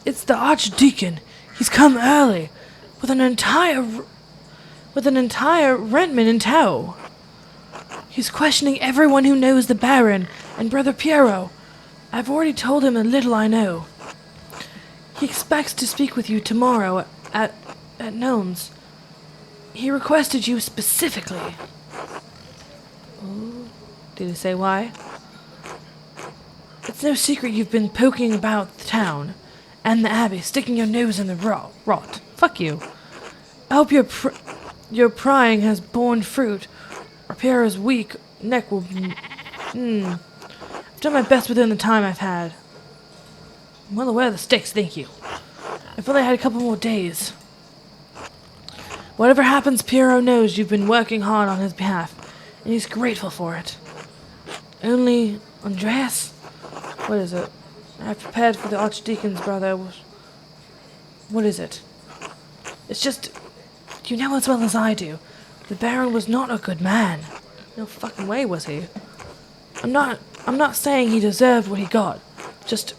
It's the Archdeacon. He's come early. With an entire rentman in tow. He's questioning everyone who knows the Baron and Brother Piero. I've already told him a little I know. He expects to speak with you tomorrow at Nones. He requested you specifically. Ooh. Did he say why? It's no secret you've been poking about the town and the abbey, sticking your nose in the rot. Fuck you. I hope your prying has borne fruit, or Piero's weak neck will... I've done my best within the time I've had. I'm well aware of the stakes, thank you. If only I had a couple more days. Whatever happens, Piero knows you've been working hard on his behalf, and he's grateful for it. Only, Andreas? What is it? I've prepared for the Archdeacon's brother. What is it? It's just... You know as well as I do. The Baron was not a good man. No fucking way was he. I'm not saying he deserved what he got. Just,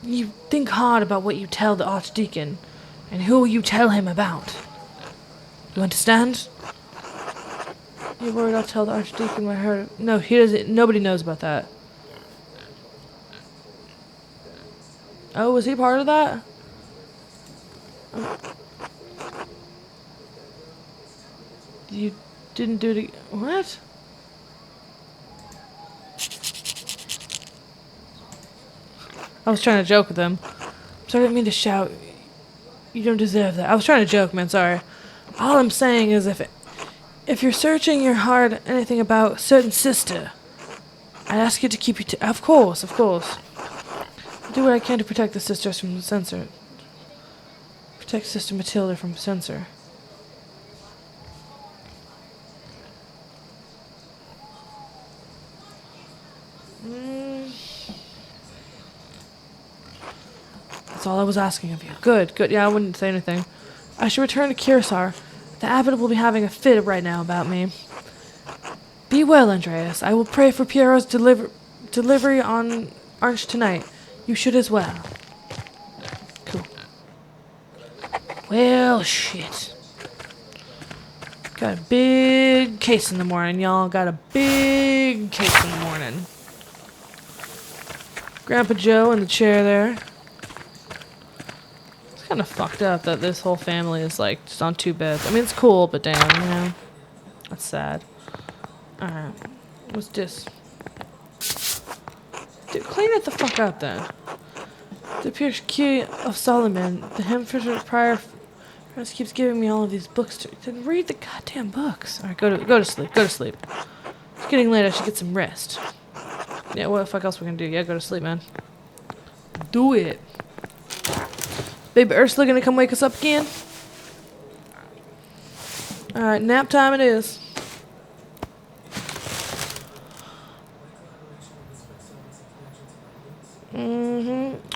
you think hard about what you tell the Archdeacon, and who you tell him about. You understand? You're worried I'll tell the Archdeacon what I heard? No, he doesn't. Nobody knows about that. Oh, was he part of that? You didn't do it. What? I was trying to joke with him. So I didn't mean to shout. You don't deserve that. I was trying to joke, man. Sorry. All I'm saying is if you're searching your heart anything about a certain sister, I'd ask you to keep you of course. I'll do what I can to protect the sisters from the censor. Protect Sister Matilda from censor. That's all I was asking of you. Good. Yeah, I wouldn't say anything. I should return to Kirsar. The abbot will be having a fit right now about me. Be well, Andreas. I will pray for Piero's delivery on Arch tonight. You should as well. Cool. Well, shit. Got a big case in the morning, y'all. Got a big case in the morning. Grandpa Joe in the chair there. Kind of fucked up that this whole family is like just on two beds. I mean, it's cool, but damn, you know, that's sad. Alright, what's this? Dude, clean it the fuck up then. The Pierce Key of Solomon, the Hemford prior Just keeps giving me all of these books to then read the goddamn books. Alright, go to sleep. Go to sleep. It's getting late, I should get some rest. Yeah, what the fuck else we gonna do? Yeah, go to sleep, man. Do it. Baby Ursula gonna come wake us up again? Alright, nap time it is.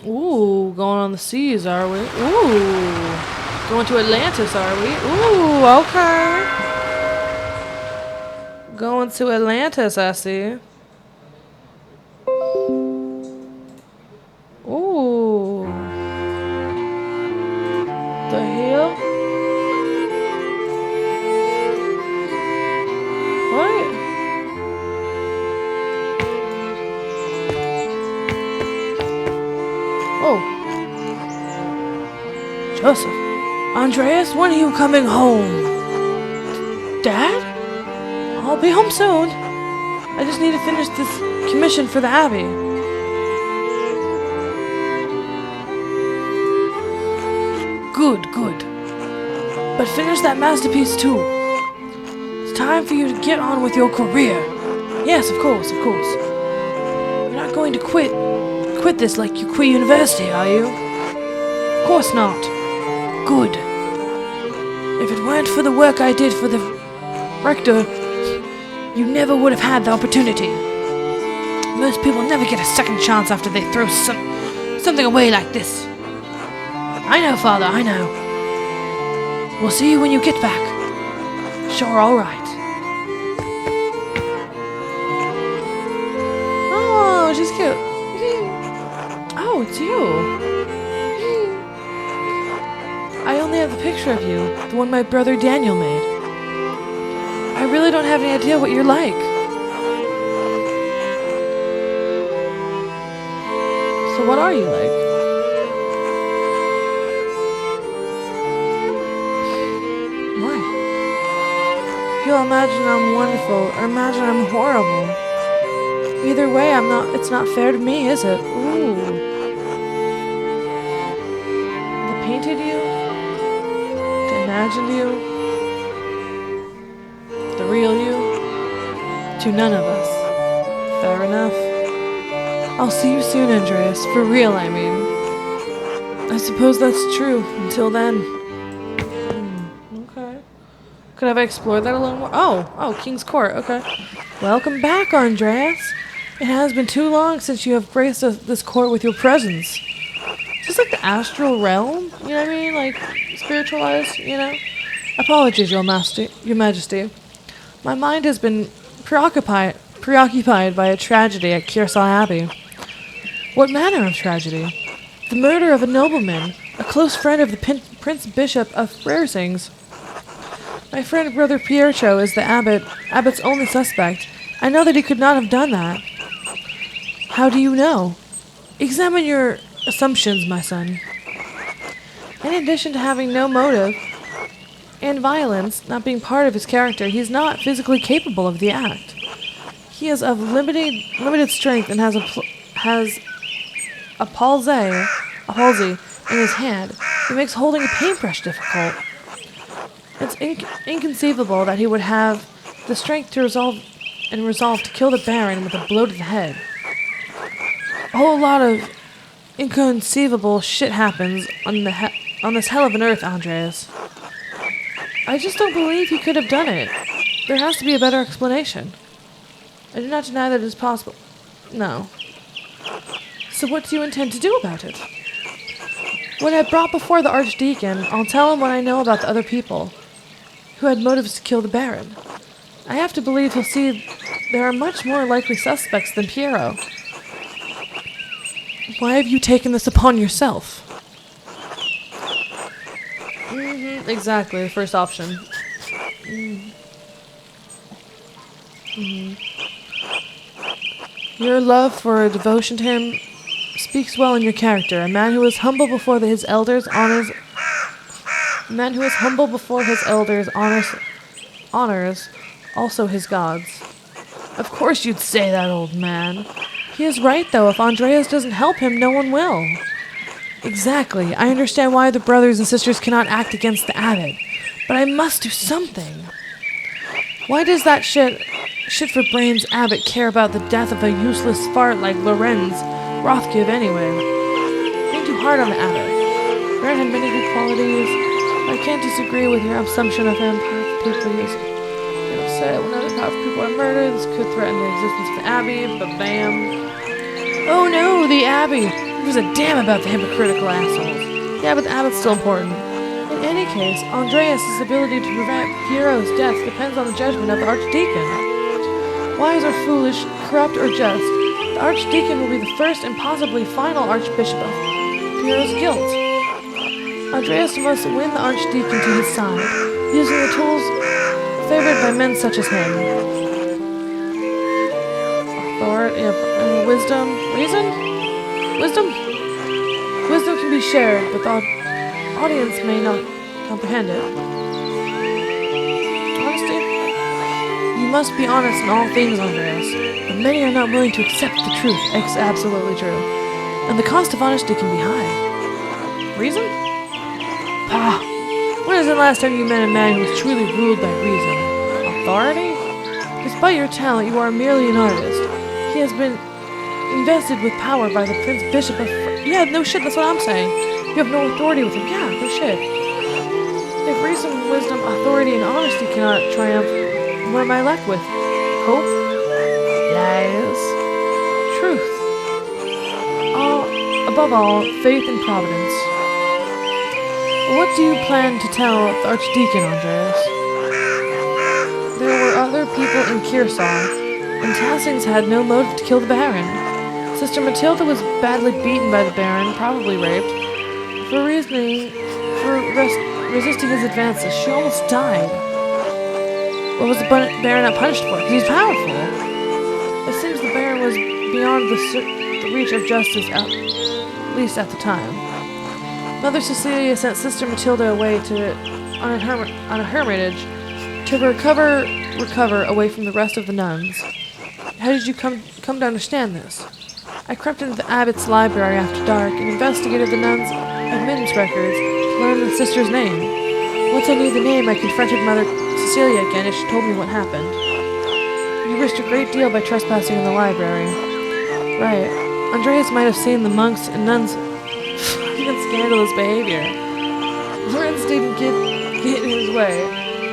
Ooh, going on the seas, are we? Ooh. Going to Atlantis, are we? Ooh, okay. Going to Atlantis, I see. Ooh. The hell? What? Oh. Joseph. Andreas, when are you coming home? Dad? I'll be home soon. I just need to finish this commission for the Abbey. Good, good. But finish that masterpiece too. It's time for you to get on with your career. Yes, of course, of course. You're not going to quit this like you quit university, are you? Of course not. Good. If it weren't for the work I did for the rector, you never would have had the opportunity. Most people never get a second chance after they throw something away like this. I know, Father, I know. We'll see you when you get back. Sure, all right. Oh, she's cute. Oh, it's you. I only have the picture of you, the one my brother Daniel made. I really don't have any idea what you're like. So what are you like? Why? You'll imagine I'm wonderful, or imagine I'm horrible. Either way, it's not fair to me, is it? Ooh. The painted you? The imagined you? The real you? To none of us. Fair enough. I'll see you soon, Andreas. For real, I mean. I suppose that's true. Until then. Okay. Could have I explored that a little more? Oh, King's Court. Okay. Welcome back, Andreas. It has been too long since you have graced this court with your presence. Just like the astral realm, you know what I mean? Like, spiritualized, you know? Apologies, Your Majesty. My mind has been preoccupied by a tragedy at Kearsarge Abbey. What manner of tragedy? The murder of a nobleman, a close friend of the Prince Bishop of Frersings. My friend Brother Pietro is the abbot's only suspect. I know that he could not have done that. How do you know? Examine your assumptions, my son. In addition to having no motive and violence not being part of his character, he is not physically capable of the act. He is of limited strength and has a palsy in his hand. It makes holding a paintbrush difficult. It's inconceivable that he would have the strength to resolve to kill the Baron with a blow to the head. A whole lot of inconceivable shit happens on this hell of an earth, Andreas. I just don't believe he could have done it. There has to be a better explanation. I do not deny that it is possible. No. So what do you intend to do about it? When I brought before the Archdeacon, I'll tell him what I know about the other people who had motives to kill the Baron. I have to believe he'll see there are much more likely suspects than Piero. Why have you taken this upon yourself? Exactly, the first option. Your love for devotion to him speaks well in your character. A man who is humble before his elders honors also his gods. Of course you'd say that, old man. He is right, though. If Andreas doesn't help him, no one will. Exactly. I understand why the brothers and sisters cannot act against the abbot. But I must do something. Why does that shit for brains abbot care about the death of a useless fart like Lorenz Rothgive anyway? Being too hard on the abbot. Baron had many good qualities. I can't disagree with your assumption of him. Powerful people use get upset when other powerful people are murdered. This could threaten the existence of the abbey, but bam. Oh no, the abbey! Who gives a damn about the hypocritical assholes? Yeah, but the abbot's still important. In any case, Andreas' ability to prevent Piero's death depends on the judgment of the Archdeacon. Wise or foolish, corrupt or just, the Archdeacon will be the first and possibly final Archbishop of Piero's guilt. Andreas must win the Archdeacon to his side, using the tools favored by men such as him. Authority, wisdom, reason? Wisdom? Wisdom can be shared, but the audience may not comprehend it. Honesty? You must be honest in all things, Andreas, but many are not willing to accept the truth. It's absolutely true. And the cost of honesty can be high. Reason? Pah! When is the last time you met a man who was truly ruled by reason? Authority? Despite your talent, you are merely an artist. He has been invested with power by the Prince Bishop of... Yeah, no shit, that's what I'm saying. You have no authority with him. Yeah, no shit. If reason, wisdom, authority, and honesty cannot triumph, what am I left with? Hope? Lies? Truth? Above all, faith and providence. What do you plan to tell the Archdeacon, Andreas? There were other people in Kearsarge, and Tassings had no motive to kill the Baron. Sister Matilda was badly beaten by the Baron, probably raped. For resisting his advances, she almost died. What was the Baron not punished for? Because he's powerful. It seems the Baron was beyond the reach of justice, at least at the time. Mother Cecilia sent Sister Matilda away on a hermitage to recover away from the rest of the nuns. How did you come to understand this? I crept into the abbot's library after dark and investigated the nuns' admittance records to learn the sister's name. Once I knew the name, I confronted Mother Cecilia again and she told me what happened. You risked a great deal by trespassing in the library. Right. Andreas might have seen the monks and nuns' fucking scandalous behavior. Lorenz didn't get in his way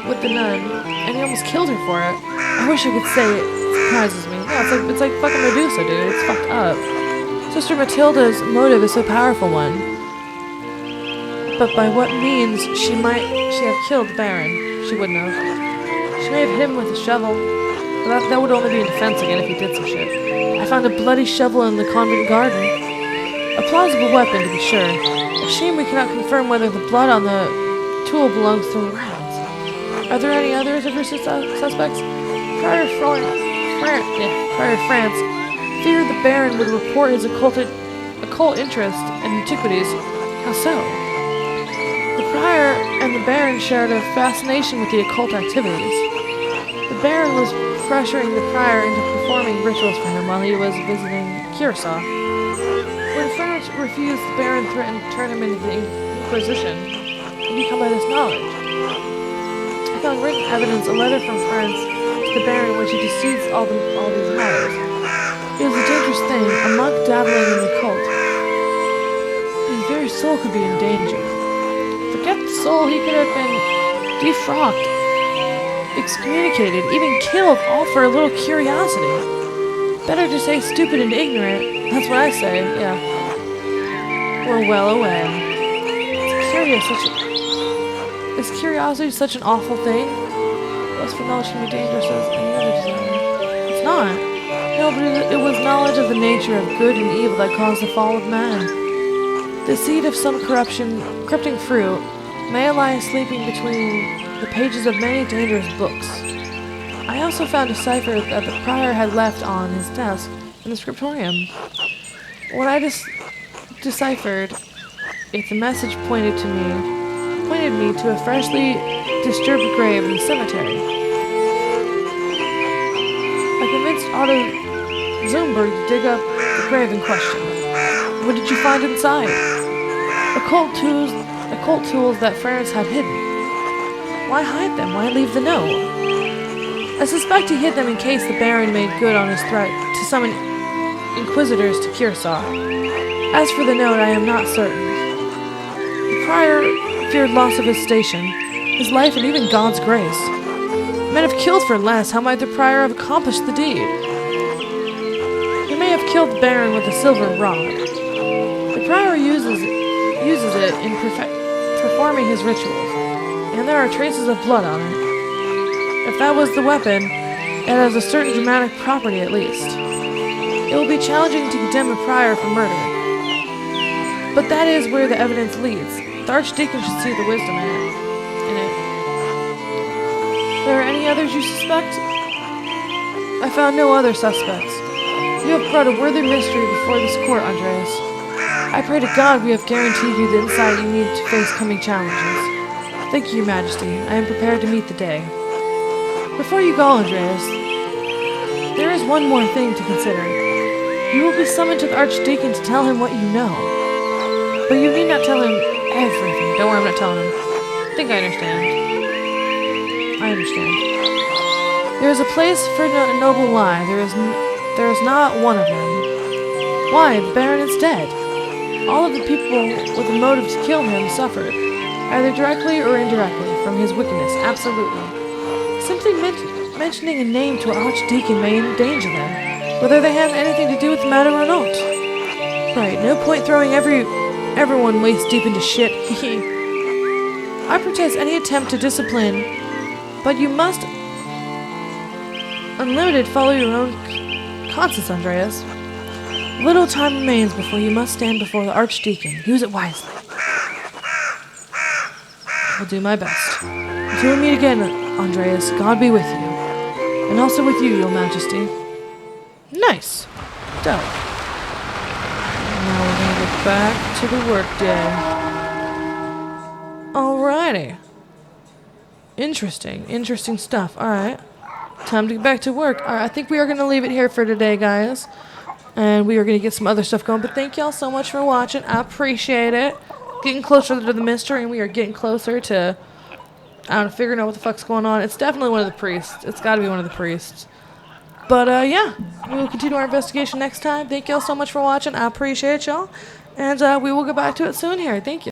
with the nun, and he almost killed her for it. I wish I could say it surprises me. Yeah, it's like fucking Medusa, dude. It's fucked up. Sister Matilda's motive is a powerful one. But by what means she have killed the Baron? She wouldn't have. She may have hit him with a shovel, but that would only be in defense again if he did some shit. I found a bloody shovel in the convent garden. A plausible weapon, to be sure. A shame we cannot confirm whether the blood on the tool belongs to Lorenz. Are there any others of your suspects? Prior France feared the Baron would report his occult interest and antiquities. How so? The Prior and the Baron shared a fascination with the occult activities. The Baron was pressuring the Prior into performing rituals for him while he was visiting Kearsarge. When France refused, the Baron threatened to turn him into the Inquisition, and become by this knowledge. I found written evidence, a letter from France to the Baron in which he deceives all these matters. It was a dangerous thing, a monk dabbling in the occult. His very soul could be in danger. Forget the soul, he could have been defrocked, excommunicated, even killed, all for a little curiosity. Better to say stupid and ignorant. That's what I say, yeah. We're well away. Is curiosity such an awful thing? Lust for knowledge can be dangerous as any other desire. It's not. No, but it was knowledge of the nature of good and evil that caused the fall of man. The seed of some corrupting fruit may lie sleeping between the pages of many dangerous books. I also found a cipher that the Prior had left on his desk in the scriptorium. When I deciphered it, the message pointed me to a freshly disturbed grave in the cemetery. I convinced Otto Zumberg to dig up the grave in question. What did you find inside? occult tools that friars have hidden. Why hide them? Why leave the note? I suspect he hid them in case the Baron made good on his threat to summon Inquisitors to Curacao. As for the note, I am not certain. The prior feared loss of his station, his life, and even God's grace. Men have killed for less. How might the prior have accomplished the deed? He may have killed the Baron with a silver rod. The prior uses it in performing his rituals, and there are traces of blood on it. If that was the weapon, it has a certain dramatic property at least. It will be challenging to condemn a prior for murder. But that is where the evidence leads. The Archdeacon should see the wisdom in it. There are any others you suspect? I found no other suspects. You have brought a worthy mystery before this court, Andreas. I pray to God we have guaranteed you the insight you need to face coming challenges. Thank you, Your Majesty. I am prepared to meet the day. Before you go, Andreas, there is one more thing to consider. You will be summoned to the Archdeacon to tell him what you know. But you need not tell him everything. Don't worry, I'm not telling him. I think I understand. I understand. There is a place for a noble lie. There is not one of them. Why? The Baron is dead. All of the people with a motive to kill him suffered, either directly or indirectly, from his wickedness. Absolutely. Simply mentioning a name to an Archdeacon may endanger them, whether they have anything to do with the matter or not. Right, no point throwing everyone waist deep into shit. I protest any attempt to discipline, but you must unlimited follow your own conscience, Andreas. Little time remains before you must stand before the Archdeacon. Use it wisely. I'll do my best. Until we meet again, Andreas, God be with you. And also with you, Your Majesty. Nice. Dope. Now we're gonna get back to the workday. Alrighty. Interesting stuff. Alright. Time to get back to work. Alright, I think we are gonna leave it here for today, guys. And we are gonna get some other stuff going. But thank y'all so much for watching. I appreciate it. Getting closer to the mystery, and we are getting closer to, I don't know, figuring out what the fuck's going on. It's definitely one of the priests. It's gotta be one of the priests. But, yeah. We will continue our investigation next time. Thank y'all so much for watching. I appreciate y'all. And, we will get back to it soon here. Thank you.